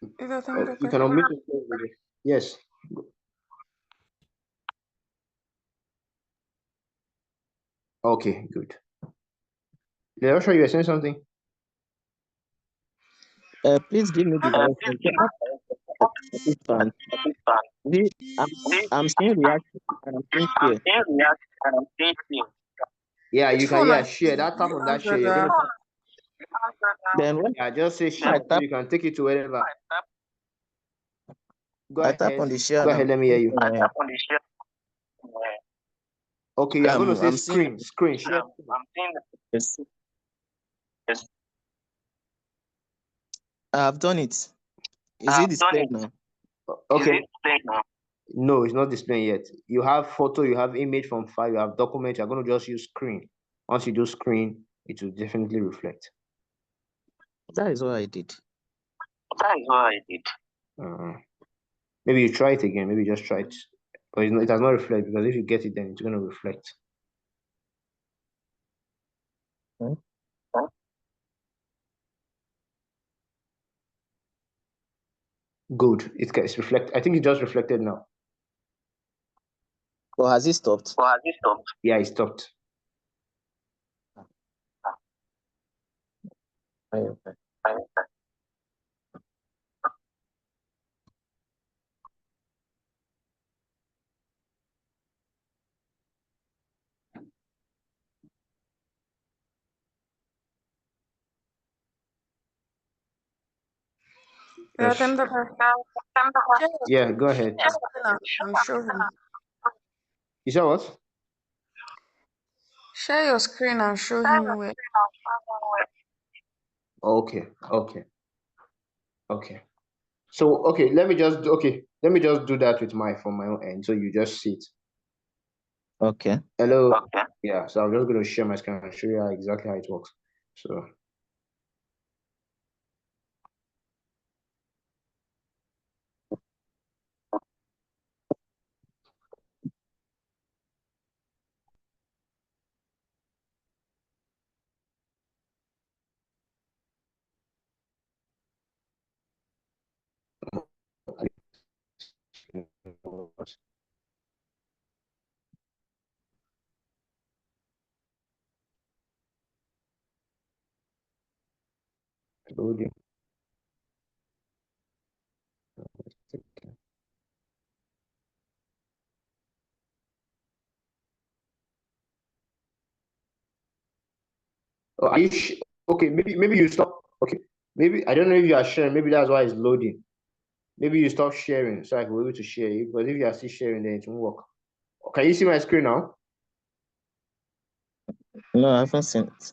You can unmute yourself. Yes. Okay, good. Leosha, you were saying something? Please give me the direction. I'm seeing reaction and I'm seeing share. Yeah, you can share. That tap on that share. You're gonna Then when Yeah, just say I share. So tap, you can take it to wherever. Go I tap ahead. on the share Go and ahead. Let me hear you. Okay, you're going to say I'm seeing screen share. yes. I've done it. Is it displayed now? Okay. No, it's not displaying yet. You have photo, you have image from file, you have document. You're going to just use screen. Once you do screen, it will definitely reflect. That is what I did. Maybe you try it again. Maybe just try it. But it has not reflected, because if you get it, then it's going to reflect. Hmm? Good. It's reflect. I think it just reflected now. Or has it stopped? Yeah, it stopped. Okay. Yes. Yeah, go ahead. I'm sure him. You saw what? Share your screen and show him where. Okay. So let me just do that with from my own end, so you just see it. Okay. Hello. Yeah. So I'm just going to share my screen and show you exactly how it works. So. Loading. Oh, are you okay? Maybe you stop. Okay, maybe I don't know if you are sharing. Maybe that's why it's loading. Maybe you stop sharing so I can be able to share it. Because if you are still sharing, then it won't work. Can you see my screen now? No, I haven't seen it.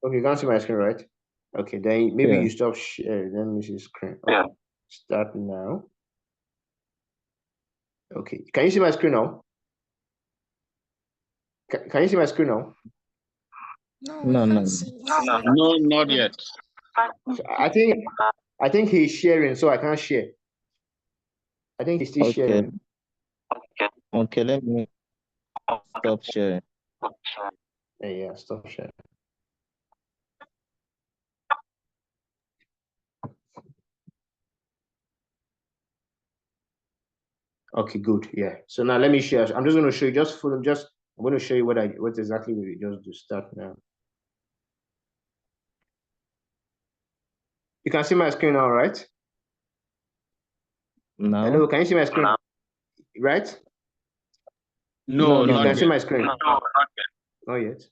Okay, you can't see my screen, right? Okay, then maybe Yeah. you stop sharing. Let me see screen. Okay. Start now. Okay, can you see my screen now? Can you see my screen now? No, we No, no. can't see. No, not yet. So I think he's sharing, so I can't share. I think he's still Okay. sharing. Okay, let me stop sharing. Yeah, stop sharing. Okay, good. Yeah. So now let me share. I'm just going to show you. I'm going to show you what exactly we just do. Start now. You can see my screen now, right? No. Hello, can you see my screen? Right? No, You not can see yet. my screen. Not yet.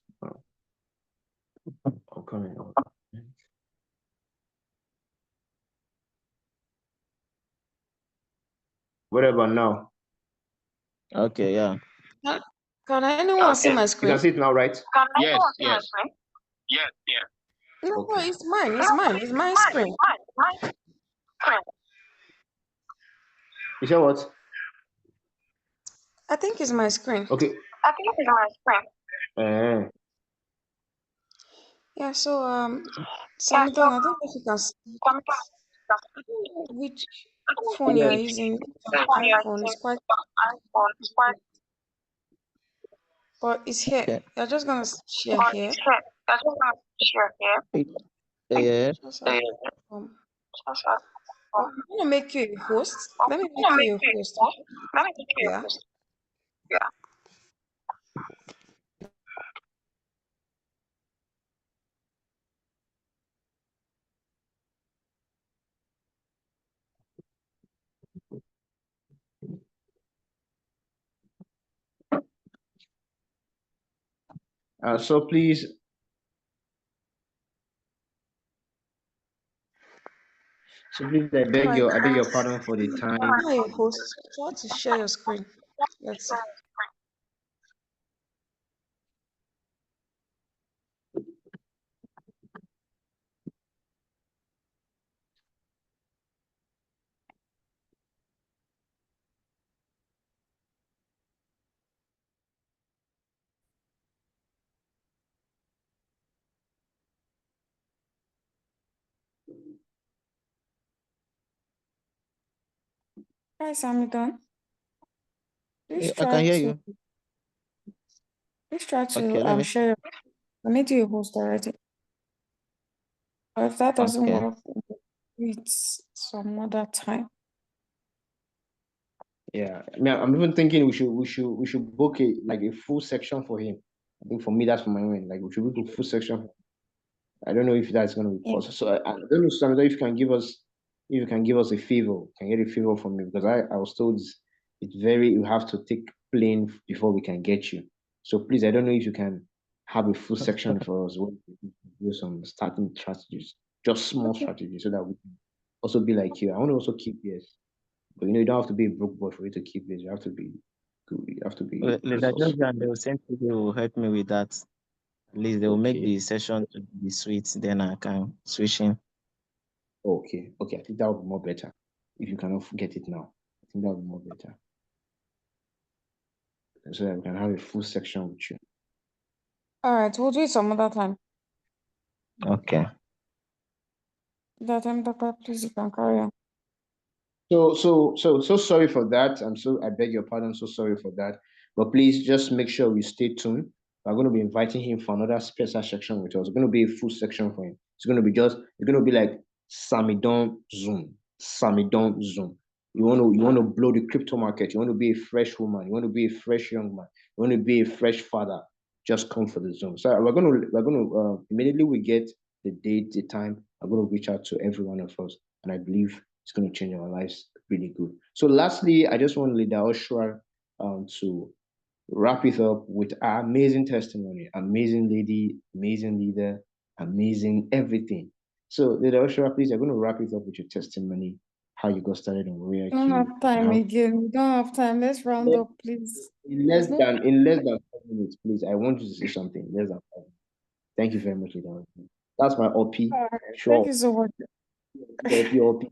Oh, coming. What about now? Okay, yeah. Can anyone see my You screen? can see it now, right? Yes, yes. No, Okay. it's mine. It's mine. It's my screen. You said what? I think it's my screen. Okay. Yeah, so Samantha, I don't know if you can see it. I don't know which phone you are using. iPhone is quite, but it's here. Okay. You're just gonna share here. Yeah. Just as, um, I'm gonna make you a host. Let me make you a host. Yeah. So please, So please, I beg your pardon for the time. Hi, your host. Try to share your screen. Let's see. Hi, Samidon. Please I can try hear to you. Okay, let me. share. I made you a host already. But if that doesn't Okay. work, wait some other time. Yeah, I mean, I'm even thinking we should book a full section for him. I think for me that's for my own. Like we should book a full section. I don't know if that's going to be Yeah. possible. So I don't know, Samantha, if you can give us a favor, can get a favor from me because I was told it's very you have to take plane before we can get you. So please, I don't know if you can have a full section for us. Where we can do some starting strategies, just small Okay. strategies, so that we can also be like you. I want to also keep yes, but you don't have to be a broke boy for you to keep this. You have to be good. You have to be Leader resourceful. Georgia, they will send people who will help me with that. At least they will make Okay. the session to be sweet. Then I can switch in. Okay, okay. I think that would be more better if you cannot get it now. I think that would be more better so that we can have a full section with you. All right, we'll do it some other time. Okay. That time, Doctor, please, you can carry on. So sorry for that. I beg your pardon. So sorry for that. But please just make sure we stay tuned. We're going to be inviting him for another special section with us. It's going to be a full section for him. It's going to be like Samidon Zoom. Samidon Zoom. You want to blow the crypto market. You want to be a fresh woman. You want to be a fresh young man. You want to be a fresh father. Just come for the Zoom. So we're going to immediately we get the date, the time. I'm going to reach out to every one of us, and I believe it's going to change our lives really good. So lastly, I just want Leader Oshua to wrap it up with our amazing testimony, amazing lady, amazing leader, amazing everything. So Leader Oshua, please, I'm going to wrap it up with your testimony, how you got started on We don't RoyalQ, have and time how again. We don't have time. Let's round up, please. There's no in less than 5 minutes, please. I want you to say something. Less than 5 minutes. Thank you very much, Leader Oshua. That's my OP. Thank Sure. you so much. OP.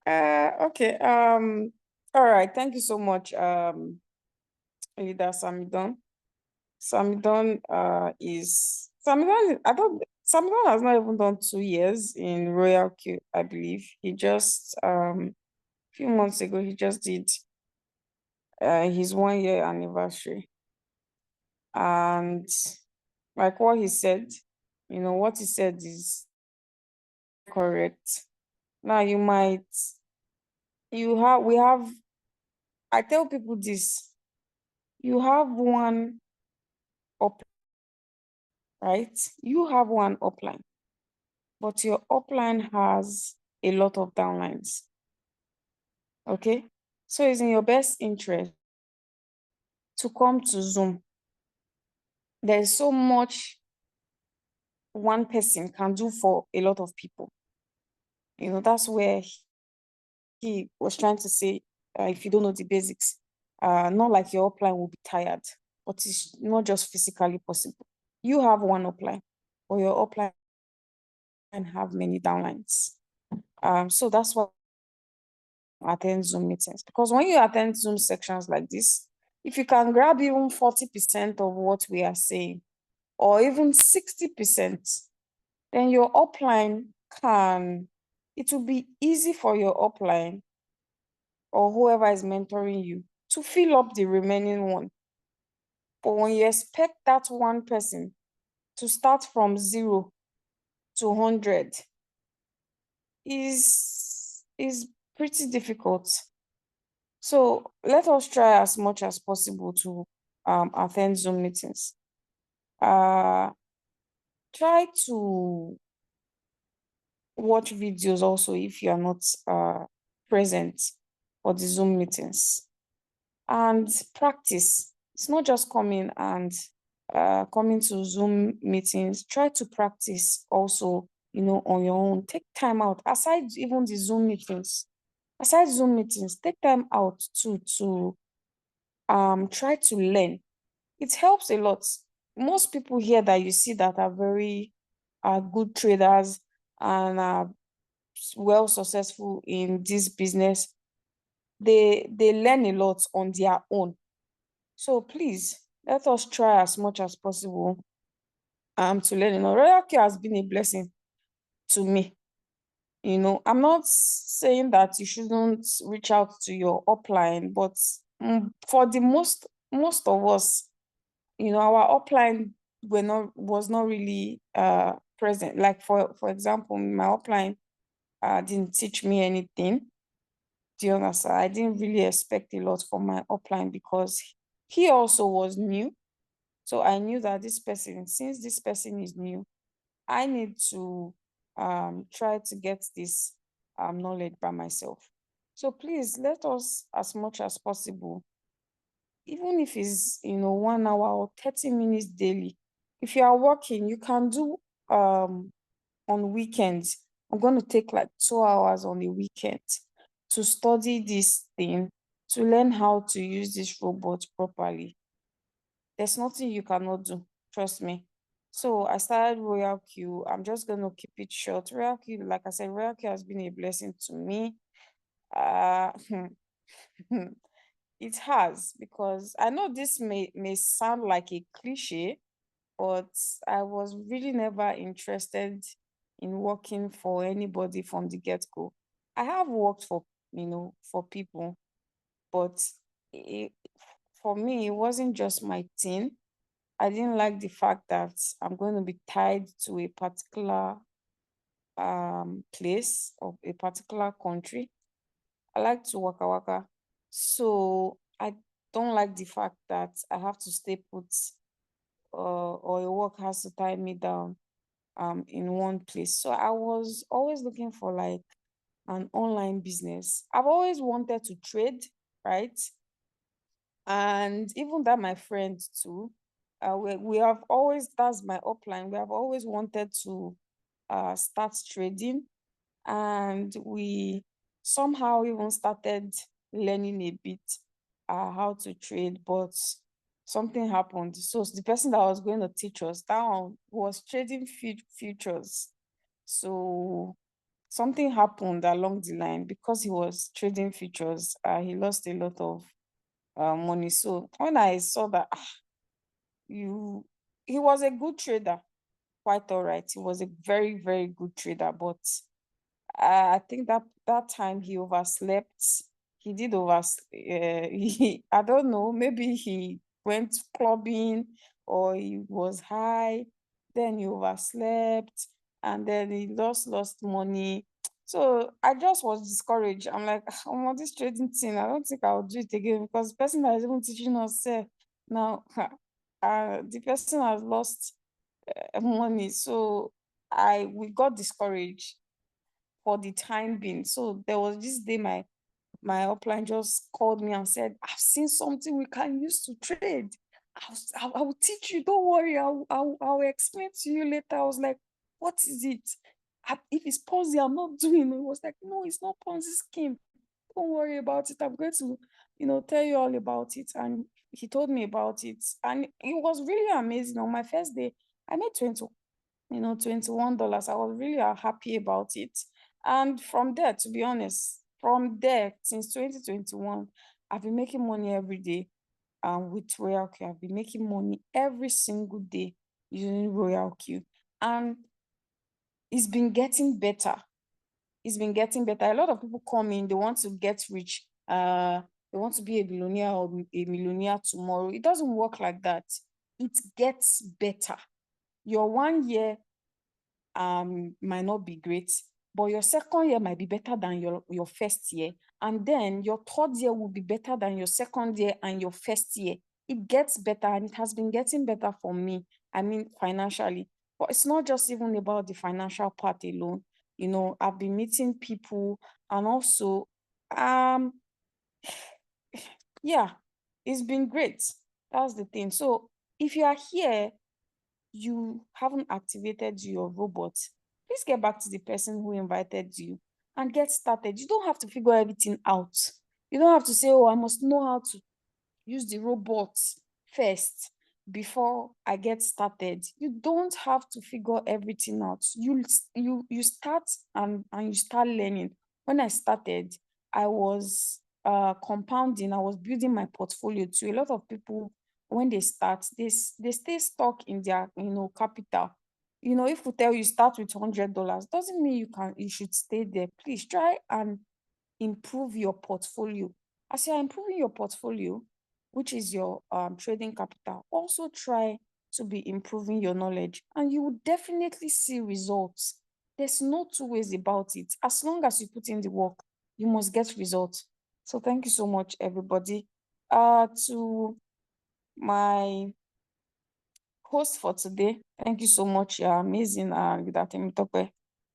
Okay. All right. Thank you so much, Leader Samidon. Samidon Samidon has not even done 2 years in RoyalQ, I believe. He just a few months ago he just did his 1 year anniversary. And like what he said, what he said is correct. Now I tell people this, you have one up, right? You have one upline, but your upline has a lot of downlines. Okay? So it's in your best interest to come to Zoom. There's so much one person can do for a lot of people. That's where he was trying to say, if you don't know the basics, not like your upline will be tired, but it's not just physically possible. You have one upline, or your upline have many downlines. So that's why I attend Zoom meetings, because when you attend Zoom sections like this, if you can grab even 40% of what we are saying, or even 60%, then your upline it will be easy for your upline or whoever is mentoring you to fill up the remaining one. But when you expect that one person to start from 0 to 100, is pretty difficult. So let us try as much as possible to attend Zoom meetings. Try to watch videos also if you are not present for the Zoom meetings, and practice. It's not just coming to Zoom meetings. Try to practice also on your own. Take time out, aside even the Zoom meetings. Aside Zoom meetings, take time out to try to learn. It helps a lot. Most people here that you see that are very good traders and are well successful in this business, they learn a lot on their own. So please let us try as much as possible to learn. RoyalQ has been a blessing to me. I'm not saying that you shouldn't reach out to your upline, but for the most of us, our upline was not really present. Like for example, my upline didn't teach me anything. Do you understand? I didn't really expect a lot from my upline because he also was new. So I knew that since this person is new, I need to try to get this knowledge by myself. So please let us, as much as possible, even if it's 1 hour or 30 minutes daily. If you are working, you can do on weekends. I'm going to take like 2 hours on the weekend to study this thing, to learn how to use this robot properly. There's nothing you cannot do, trust me. So I started RoyalQ. I'm just going to keep it short. RoyalQ, like I said, RoyalQ has been a blessing to me. It has, because I know this may sound like a cliche, but I was really never interested in working for anybody from the get-go. I have worked for people, but for me, it wasn't just my thing. I didn't like the fact that I'm going to be tied to a particular place or a particular country. I like to waka waka. So I don't like the fact that I have to stay put or a work has to tie me down in one place. So I was always looking for like an online business. I've always wanted to trade, right? And even that my friend too, we have always, that's my upline, we have always wanted to start trading, and we somehow even started learning a bit how to trade, but something happened. So the person that was going to teach us, that one was trading futures. So something happened along the line. Because he was trading futures, he lost a lot of money. So when I saw that he was a good trader, quite all right. He was a very, very good trader, but I think that time he overslept. He did I don't know, maybe he went clubbing or he was high, then he overslept, and then he lost money. So I just was discouraged. I'm like, I'm on this trading thing. I don't think I'll do it again, because the person that is even teaching us now, the person has lost money. So we got discouraged for the time being. So there was this day my upline just called me and said, I've seen something we can use to trade. I will teach you. Don't worry. I'll explain to you later. I was like, what is it? If it's Ponzi, I'm not doing it. It was like, no, it's not Ponzi scheme. Don't worry about it. I'm going to, tell you all about it. And he told me about it. And it was really amazing. On my first day, I made $21. I was really happy about it. And from there, to be honest, since 2021, I've been making money every day with RoyalQ. I've been making money every single day using RoyalQ. And it's been getting better. It's been getting better. A lot of people come in, they want to get rich. They want to be a billionaire or a millionaire tomorrow. It doesn't work like that. It gets better. Your 1 year might not be great, but your second year might be better than your first year. And then your third year will be better than your second year and your first year. It gets better, and it has been getting better for me. I mean, financially. But it's not just even about the financial part alone. I've been meeting people, and also, yeah, it's been great. That's the thing. So if you are here, you haven't activated your robot, please get back to the person who invited you and get started. You don't have to figure everything out. You don't have to say, oh, I must know how to use the robots first before I get started. You don't have to figure everything out. You start and you start learning. When I started, I was compounding. I was building my portfolio too. A lot of people, when they start, they stay stuck in their capital. If we tell you start with $100, doesn't mean you should stay there. Please try and improve your portfolio. As you're improving your portfolio, which is your trading capital, also try to be improving your knowledge, and you will definitely see results. There's no two ways about it. As long as you put in the work, you must get results. So thank you so much, everybody. To my host for today, thank you so much. You're amazing, Leader Temitope,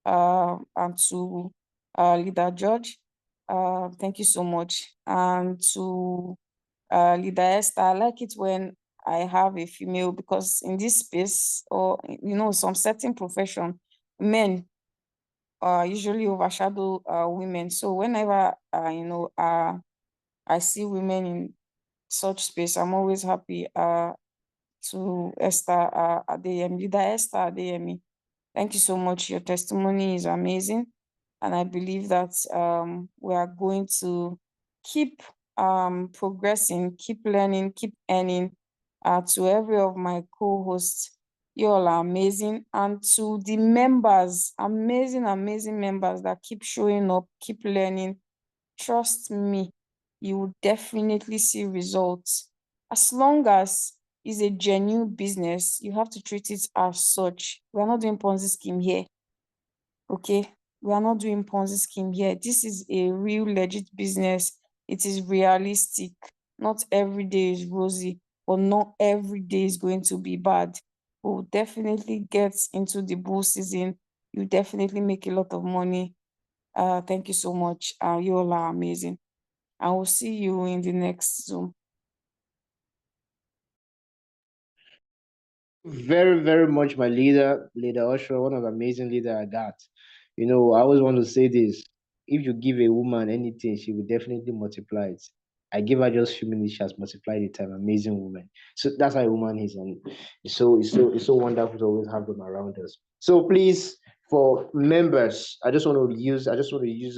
and to Leader George. Thank you so much. And to Leader Esther, I like it when I have a female, because in this space, or some certain profession, men usually overshadow women. So whenever I see women in such space, I'm always happy. To Esther Adeyemi, Leader Esther Adeyemi, thank you so much. Your testimony is amazing. And I believe that we are going to keep progressing, keep learning, keep earning. To every of my co-hosts, you all are amazing. And to the members, amazing members that keep showing up, keep learning, trust me, you will definitely see results. As long as it's a genuine business, you have to treat it as such. We're not doing Ponzi scheme here. Okay? We are not doing Ponzi scheme here. This is a real legit business. It is realistic. Not every day is rosy, but not every day is going to be bad. We'll definitely get into the bull season. You definitely make a lot of money. Thank you so much. You all are amazing. I will see you in the next Zoom. Very, very much my leader, Leader Oshua, one of the amazing leader I got. I always want to say this. If you give a woman anything, she will definitely multiply it. I give her just few minutes, she has multiplied it. An amazing woman. So that's how a woman is, and it's so wonderful to always have them around us. So please, for members, I just want to use the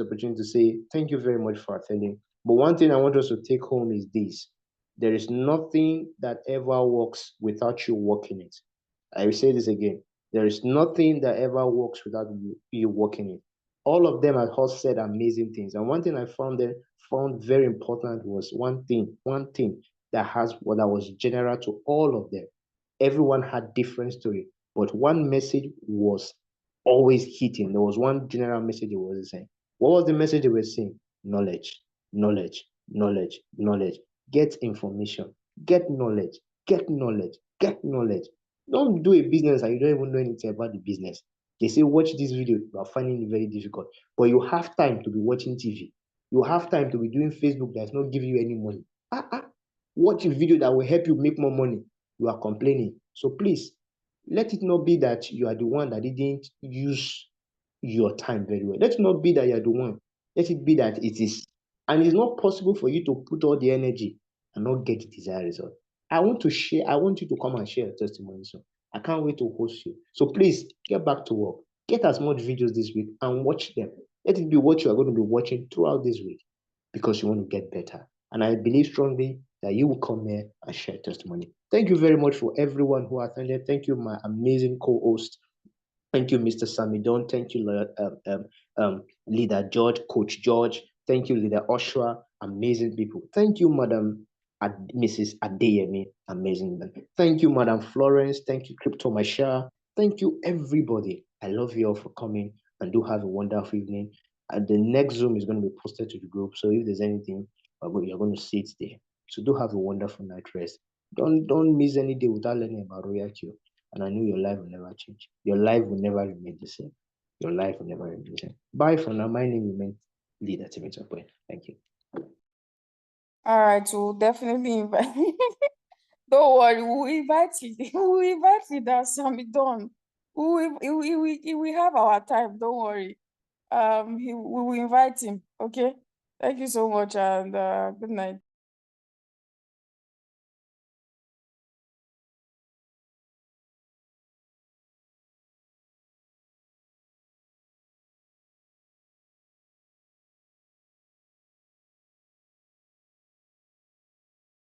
opportunity to say thank you very much for attending. But one thing I want us to take home is this: there is nothing that ever works without you working it. I will say this again. There is nothing that ever works without you working it. All of them have all said amazing things. And one thing I found very important was one thing that was general to all of them. Everyone had different story, but one message was always hitting. There was one general message they were saying. What was the message they were saying? Knowledge, knowledge, knowledge, knowledge. Get information, get knowledge, get knowledge, get knowledge. Don't do a business and you don't even know anything about the business. They say, watch this video, you are finding it very difficult. But you have time to be watching TV. You have time to be doing Facebook that's not giving you any money. Watch a video that will help you make more money. You are complaining. So please, let it not be that you are the one that didn't use your time very well. Let it not be that you are the one. Let it be that it is. And it's not possible for you to put all the energy and not get the desired result. I want you to come and share your testimony. So I can't wait to host you. So please get back to work. Get as much videos this week and watch them. Let it be what you are going to be watching throughout this week because you want to get better. And I believe strongly that you will come here and share testimony. Thank you very much for everyone who attended. Thank you, my amazing co-host. Thank you, Mr. Samidon. Thank you, Leader George, Coach George. Thank you, Leader Oshua. Amazing people. Thank you, Madam Mrs. Adeyemi. Amazing. Thank you, Madam Florence. Thank you, Crypto Masha. Thank you, everybody. I love you all for coming, and do have a wonderful evening. And the next Zoom is going to be posted to the group. So if there's anything, you're going to see it there. So do have a wonderful night rest. Don't miss any day without learning about RoyalQ. And I know your life will never change. Your life will never remain the same. Your life will never remain the same. Bye for now. My name remains Leader Temitope. Thank you. All right, we'll definitely invite. Don't worry, we'll invite you. We'll invite you. That's Sammy Don. we have our time, don't worry. We will invite him. Okay. Thank you so much, and good night.